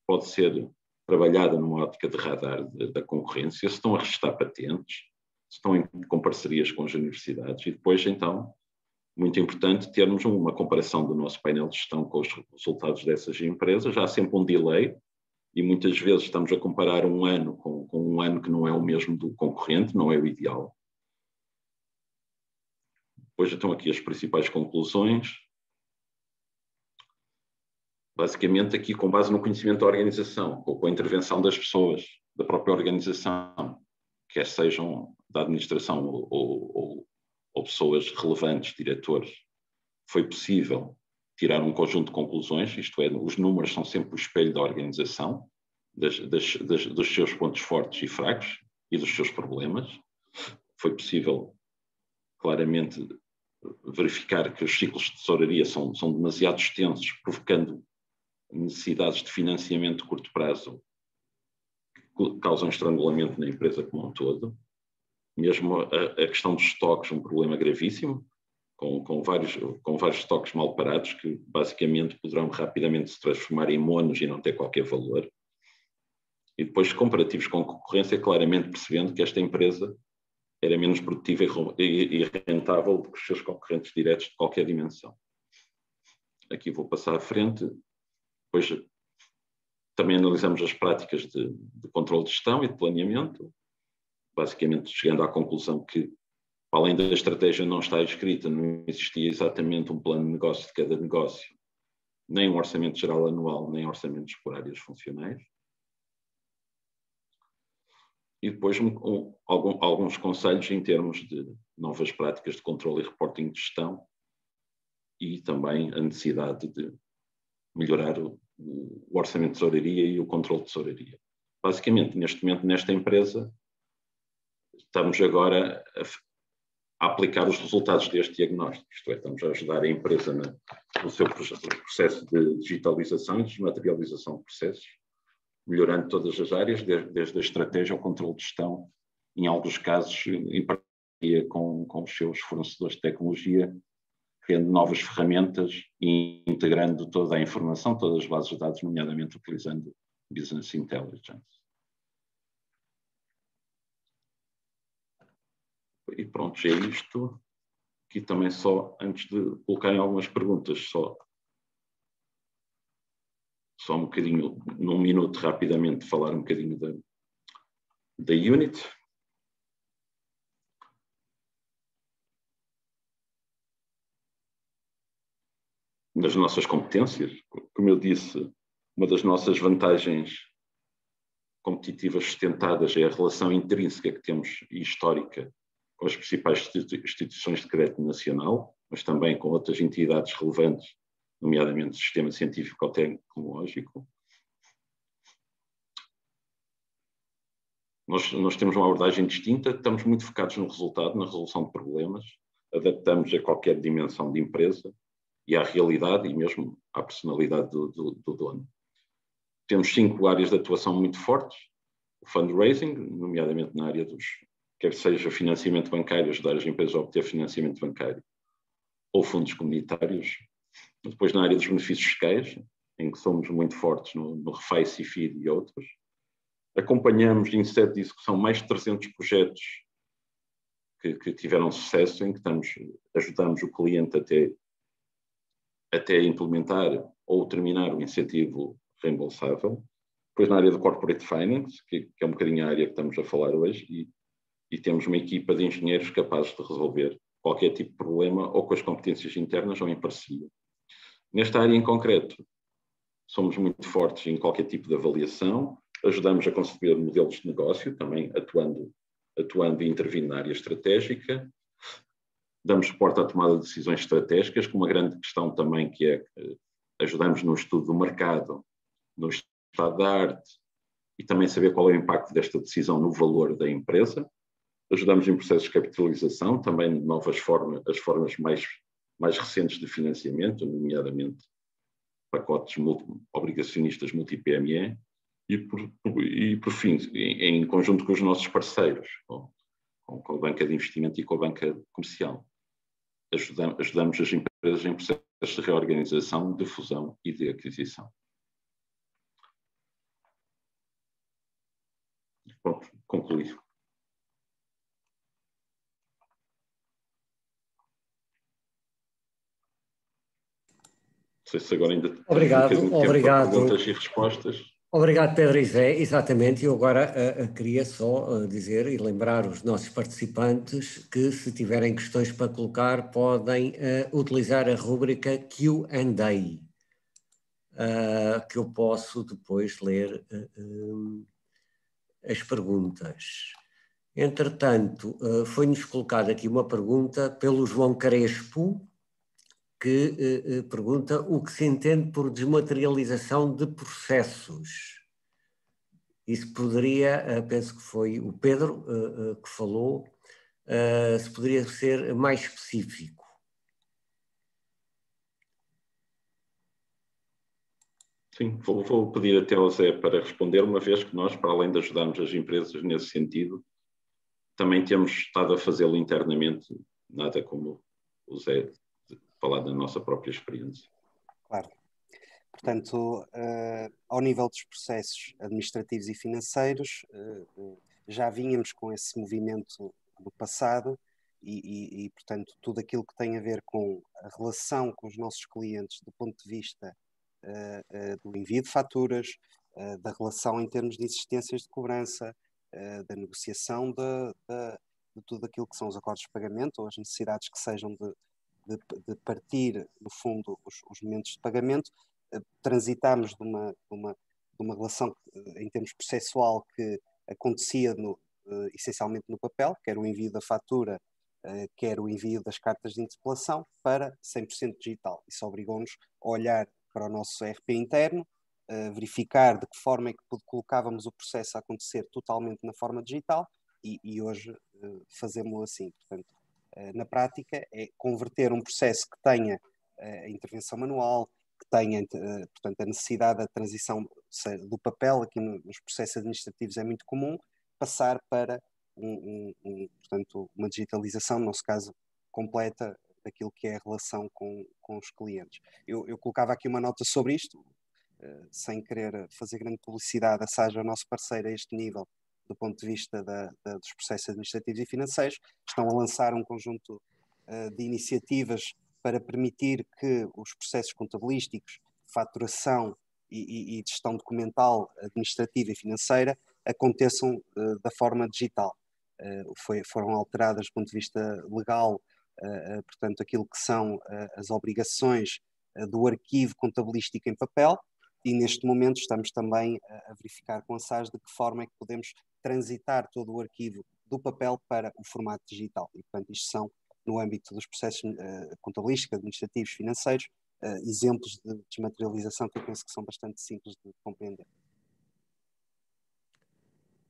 B: pode ser trabalhada numa ótica de radar da concorrência, se estão a registrar patentes, se estão com parcerias com as universidades e depois, então, muito importante termos uma comparação do nosso painel de gestão com os resultados dessas empresas. Há sempre um delay e muitas vezes estamos a comparar um ano com um ano que não é o mesmo do concorrente, não é o ideal. Depois estão aqui as principais conclusões. Basicamente aqui com base no conhecimento da organização, ou com a intervenção das pessoas, da própria organização, quer sejam da administração ou pessoas relevantes, diretores, foi possível tirar um conjunto de conclusões, isto é, os números são sempre o espelho da organização, dos seus pontos fortes e fracos e dos seus problemas. Foi possível claramente verificar que os ciclos de tesouraria são demasiado extensos, provocando necessidades de financiamento de curto prazo que causam estrangulamento na empresa como um todo. Mesmo a questão dos estoques, um problema gravíssimo, com vários estoques mal parados, que basicamente poderão rapidamente se transformar em monos e não ter qualquer valor. E depois, comparativos com a concorrência, claramente percebendo que esta empresa era menos produtiva e rentável do que os seus concorrentes diretos de qualquer dimensão. Aqui vou passar à frente. Depois também analisamos as práticas de controle de gestão e de planeamento, basicamente chegando à conclusão que, além da estratégia não estar escrita, não existia exatamente um plano de negócio de cada negócio, nem um orçamento geral anual, nem orçamentos por áreas funcionais. E depois alguns conselhos em termos de novas práticas de controle e reporting de gestão e também a necessidade de melhorar o orçamento de tesouraria e o controle de tesouraria. Basicamente, neste momento, nesta empresa, estamos agora a aplicar os resultados deste diagnóstico, isto é, estamos a ajudar a empresa no seu processo de digitalização e desmaterialização de processos, melhorando todas as áreas, desde a estratégia ao controle de gestão, em alguns casos em parceria com os seus fornecedores de tecnologia, criando novas ferramentas e integrando toda a informação, todas as bases de dados, nomeadamente utilizando Business Intelligence. E pronto, já é isto. Aqui também só, antes de colocarem algumas perguntas, só um bocadinho, num minuto rapidamente, falar um bocadinho da Unit. Das nossas competências, como eu disse, uma das nossas vantagens competitivas sustentadas é a relação intrínseca que temos e histórica com as principais instituições de crédito nacional, mas também com outras entidades relevantes, nomeadamente o sistema científico ou tecnológico. Nós temos uma abordagem distinta, estamos muito focados no resultado, na resolução de problemas, adaptamos a qualquer dimensão de empresa e à realidade e mesmo à personalidade do dono. Temos 5 áreas de atuação muito fortes: o fundraising, nomeadamente na área quer seja financiamento bancário, ajudar as empresas a obter financiamento bancário, ou fundos comunitários. Depois na área dos benefícios fiscais, em que somos muito fortes no REFAI, CIFID e outros. Acompanhamos em sede de execução mais de 300 projetos que tiveram sucesso, em que ajudamos o cliente até implementar ou terminar o incentivo reembolsável. Depois na área do Corporate Finance, que é um bocadinho a área que estamos a falar hoje, e temos uma equipa de engenheiros capazes de resolver qualquer tipo de problema, ou com as competências internas ou em parceria. Nesta área em concreto, somos muito fortes em qualquer tipo de avaliação, ajudamos a conceber modelos de negócio, também atuando e intervindo na área estratégica, damos suporte à tomada de decisões estratégicas, com uma grande questão também que é ajudamos no estudo do mercado, no estado da arte e também saber qual é o impacto desta decisão no valor da empresa. Ajudamos em processos de capitalização, também novas formas, as formas mais recentes de financiamento, nomeadamente pacotes obrigacionistas multi-PME, e por fim, em conjunto com os nossos parceiros, com a banca de investimento e com a banca comercial. Ajudamos as empresas em processos de reorganização, de fusão e de aquisição. Pronto, concluí. Não sei se agora ainda temos
A: Obrigado.
B: perguntas e respostas.
A: Obrigado, Pedro e Zé. Exatamente, eu agora queria só dizer e lembrar os nossos participantes que, se tiverem questões para colocar, podem utilizar a rúbrica Q&A, que eu posso depois ler as perguntas. Entretanto, foi-nos colocada aqui uma pergunta pelo João Crespo, que pergunta o que se entende por desmaterialização de processos. Isso poderia, penso que foi o Pedro que falou, se poderia ser mais específico.
B: Sim, vou pedir até ao Zé para responder, uma vez que nós, para além de ajudarmos as empresas nesse sentido, também temos estado a fazê-lo internamente, nada como o Zé falar da nossa própria experiência.
C: Claro. Portanto, ao nível dos processos administrativos e financeiros, já vínhamos com esse movimento do passado e, portanto, tudo aquilo que tem a ver com a relação com os nossos clientes do ponto de vista do envio de faturas, da relação em termos de existências de cobrança, da negociação de tudo aquilo que são os acordos de pagamento ou as necessidades que sejam de partir, no fundo, os momentos de pagamento. Transitámos de uma relação em termos processual que acontecia essencialmente no papel, quer o envio da fatura, quer o envio das cartas de interpelação, para 100% digital. Isso obrigou-nos a olhar para o nosso ERP interno, verificar de que forma é que colocávamos o processo a acontecer totalmente na forma digital e hoje fazemos-lo assim. Portanto, na prática, é converter um processo que tenha a intervenção manual, que tenha, portanto, a necessidade da transição do papel, aqui nos processos administrativos é muito comum, passar para portanto, uma digitalização, no nosso caso, completa daquilo que é a relação com os clientes. Eu colocava aqui uma nota sobre isto, sem querer fazer grande publicidade, a SAGE é o nosso parceiro a este nível, do ponto de vista dos processos administrativos e financeiros. Estão a lançar um conjunto de iniciativas para permitir que os processos contabilísticos, faturação e de gestão documental, administrativa e financeira aconteçam da forma digital. Foram alteradas do ponto de vista legal, portanto, aquilo que são as obrigações do arquivo contabilístico em papel, e neste momento estamos também a verificar com a SAGE de que forma é que podemos transitar todo o arquivo do papel para o formato digital. E, portanto, isto são, no âmbito dos processos contabilísticos, administrativos, financeiros, exemplos de desmaterialização que eu penso que são bastante simples de compreender.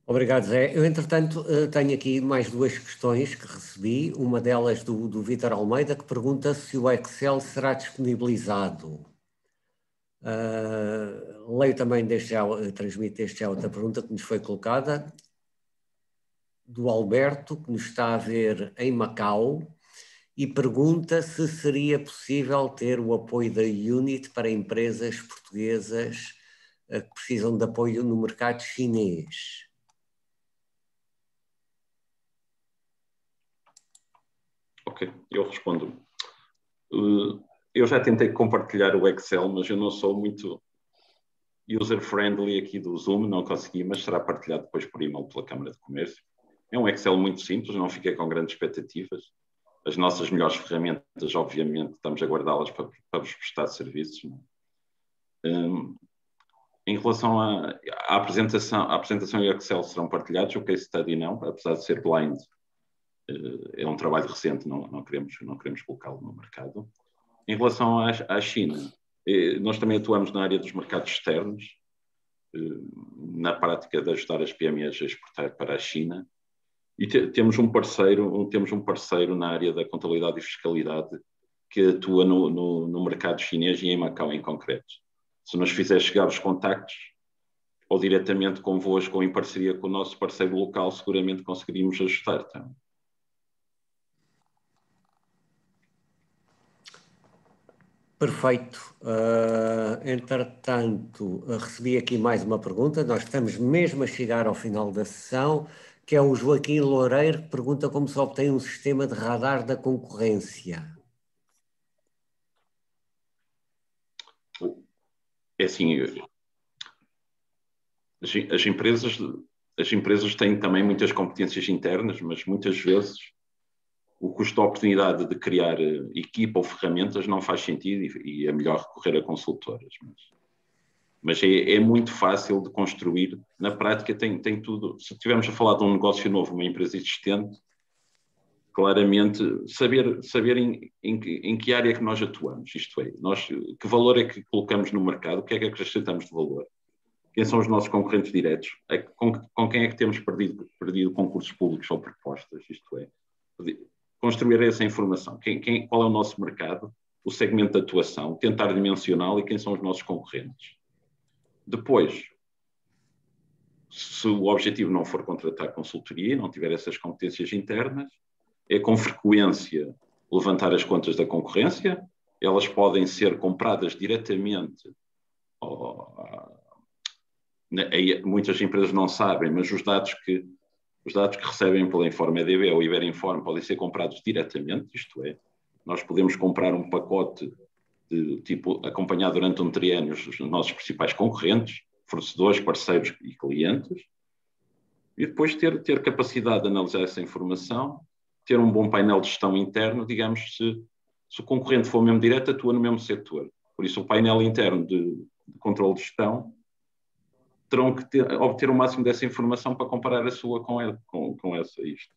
A: Obrigado, Zé. Eu, entretanto, tenho aqui mais duas questões que recebi. Uma delas do Vítor Almeida, que pergunta se o Excel será disponibilizado. Leio também transmito desde já outra pergunta que nos foi colocada, do Alberto, que nos está a ver em Macau, e pergunta se seria possível ter o apoio da Unit para empresas portuguesas que precisam de apoio no mercado chinês.
B: Ok, eu respondo. Eu já tentei compartilhar o Excel, mas eu não sou muito user-friendly aqui do Zoom, não consegui, mas será partilhado depois por e-mail pela Câmara de Comércio. É um Excel muito simples, não fiquei com grandes expectativas. As nossas melhores ferramentas, obviamente, estamos a guardá-las para vos prestar serviços. Em relação à apresentação e Excel serão partilhados, o case study não, apesar de ser blind, é um trabalho recente, não queremos colocá-lo no mercado. Em relação à China, nós também atuamos na área dos mercados externos, na prática de ajudar as PMEs a exportar para a China. E temos um parceiro na área da contabilidade e fiscalidade que atua no mercado chinês e em Macau em concreto. Se nos fizer chegar os contactos, ou diretamente convosco ou em parceria com o nosso parceiro local, seguramente conseguiríamos ajustar. Tá?
A: Perfeito. Entretanto, recebi aqui mais uma pergunta. Nós estamos mesmo a chegar ao final da sessão, que é o Joaquim Loureiro, que pergunta como se obtém um sistema de radar da concorrência.
B: É assim, as empresas têm também muitas competências internas, mas muitas vezes o custo da oportunidade de criar equipa ou ferramentas não faz sentido e é melhor recorrer a consultoras. Mas é muito fácil de construir. Na prática tem tudo. Se estivermos a falar de um negócio novo, uma empresa existente, claramente saber em que área é que nós atuamos, isto é, que valor é que colocamos no mercado, o que é que acrescentamos de valor, quem são os nossos concorrentes diretos, com quem é que temos perdido concursos públicos ou propostas, isto é, construir essa informação, qual é o nosso mercado, o segmento de atuação, tentar dimensioná-lo e quem são os nossos concorrentes. Depois, se o objetivo não for contratar consultoria, não tiver essas competências internas, é com frequência levantar as contas da concorrência, elas podem ser compradas diretamente, muitas empresas não sabem, mas os dados que recebem pela Informa EDB ou Iberinform podem ser comprados diretamente, isto é, nós podemos comprar um pacote de tipo acompanhar durante um triênio os nossos principais concorrentes, fornecedores, parceiros e clientes, e depois ter capacidade de analisar essa informação, ter um bom painel de gestão interno, digamos, se o concorrente for mesmo direto, atua no mesmo setor. Por isso, o painel interno de controle de gestão terão que obter o máximo dessa informação para comparar a sua com essa isto.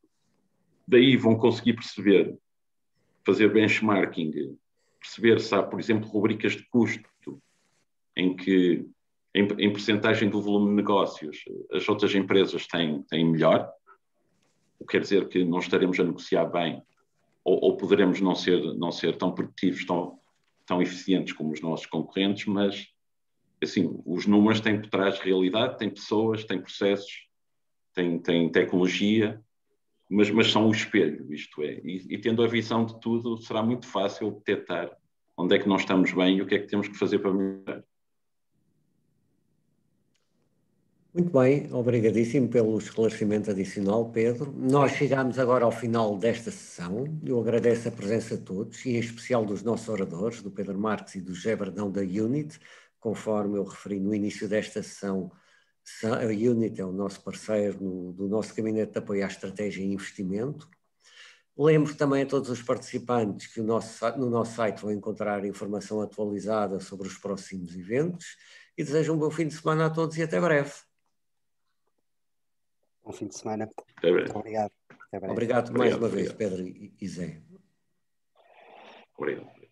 B: Daí vão conseguir perceber, fazer benchmarking, perceber se há, por exemplo, rubricas de custo em que, em percentagem do volume de negócios, as outras empresas têm melhor, o que quer dizer que não estaremos a negociar bem ou poderemos não ser tão produtivos, tão eficientes como os nossos concorrentes, mas assim, os números têm por trás realidade, têm pessoas, têm processos, têm tecnologia, mas são o espelho, isto é. E tendo a visão de tudo, será muito fácil detectar onde é que não estamos bem e o que é que temos que fazer para melhorar.
A: Muito bem, obrigadíssimo pelo esclarecimento adicional, Pedro. Nós chegamos agora ao final desta sessão. Eu agradeço a presença de todos, e em especial dos nossos oradores, do Pedro Marques e do José Brandão da Unit. Conforme eu referi no início desta sessão, a Unit é o nosso parceiro do nosso gabinete de apoio à estratégia e investimento. Lembro também a todos os participantes que no nosso site vão encontrar informação atualizada sobre os próximos eventos, e desejo um bom fim de semana a todos e até breve.
C: Bom fim de semana.
B: Muito
C: obrigado. Até breve.
A: Obrigado mais uma vez, Pedro e Zé.
B: Obrigado.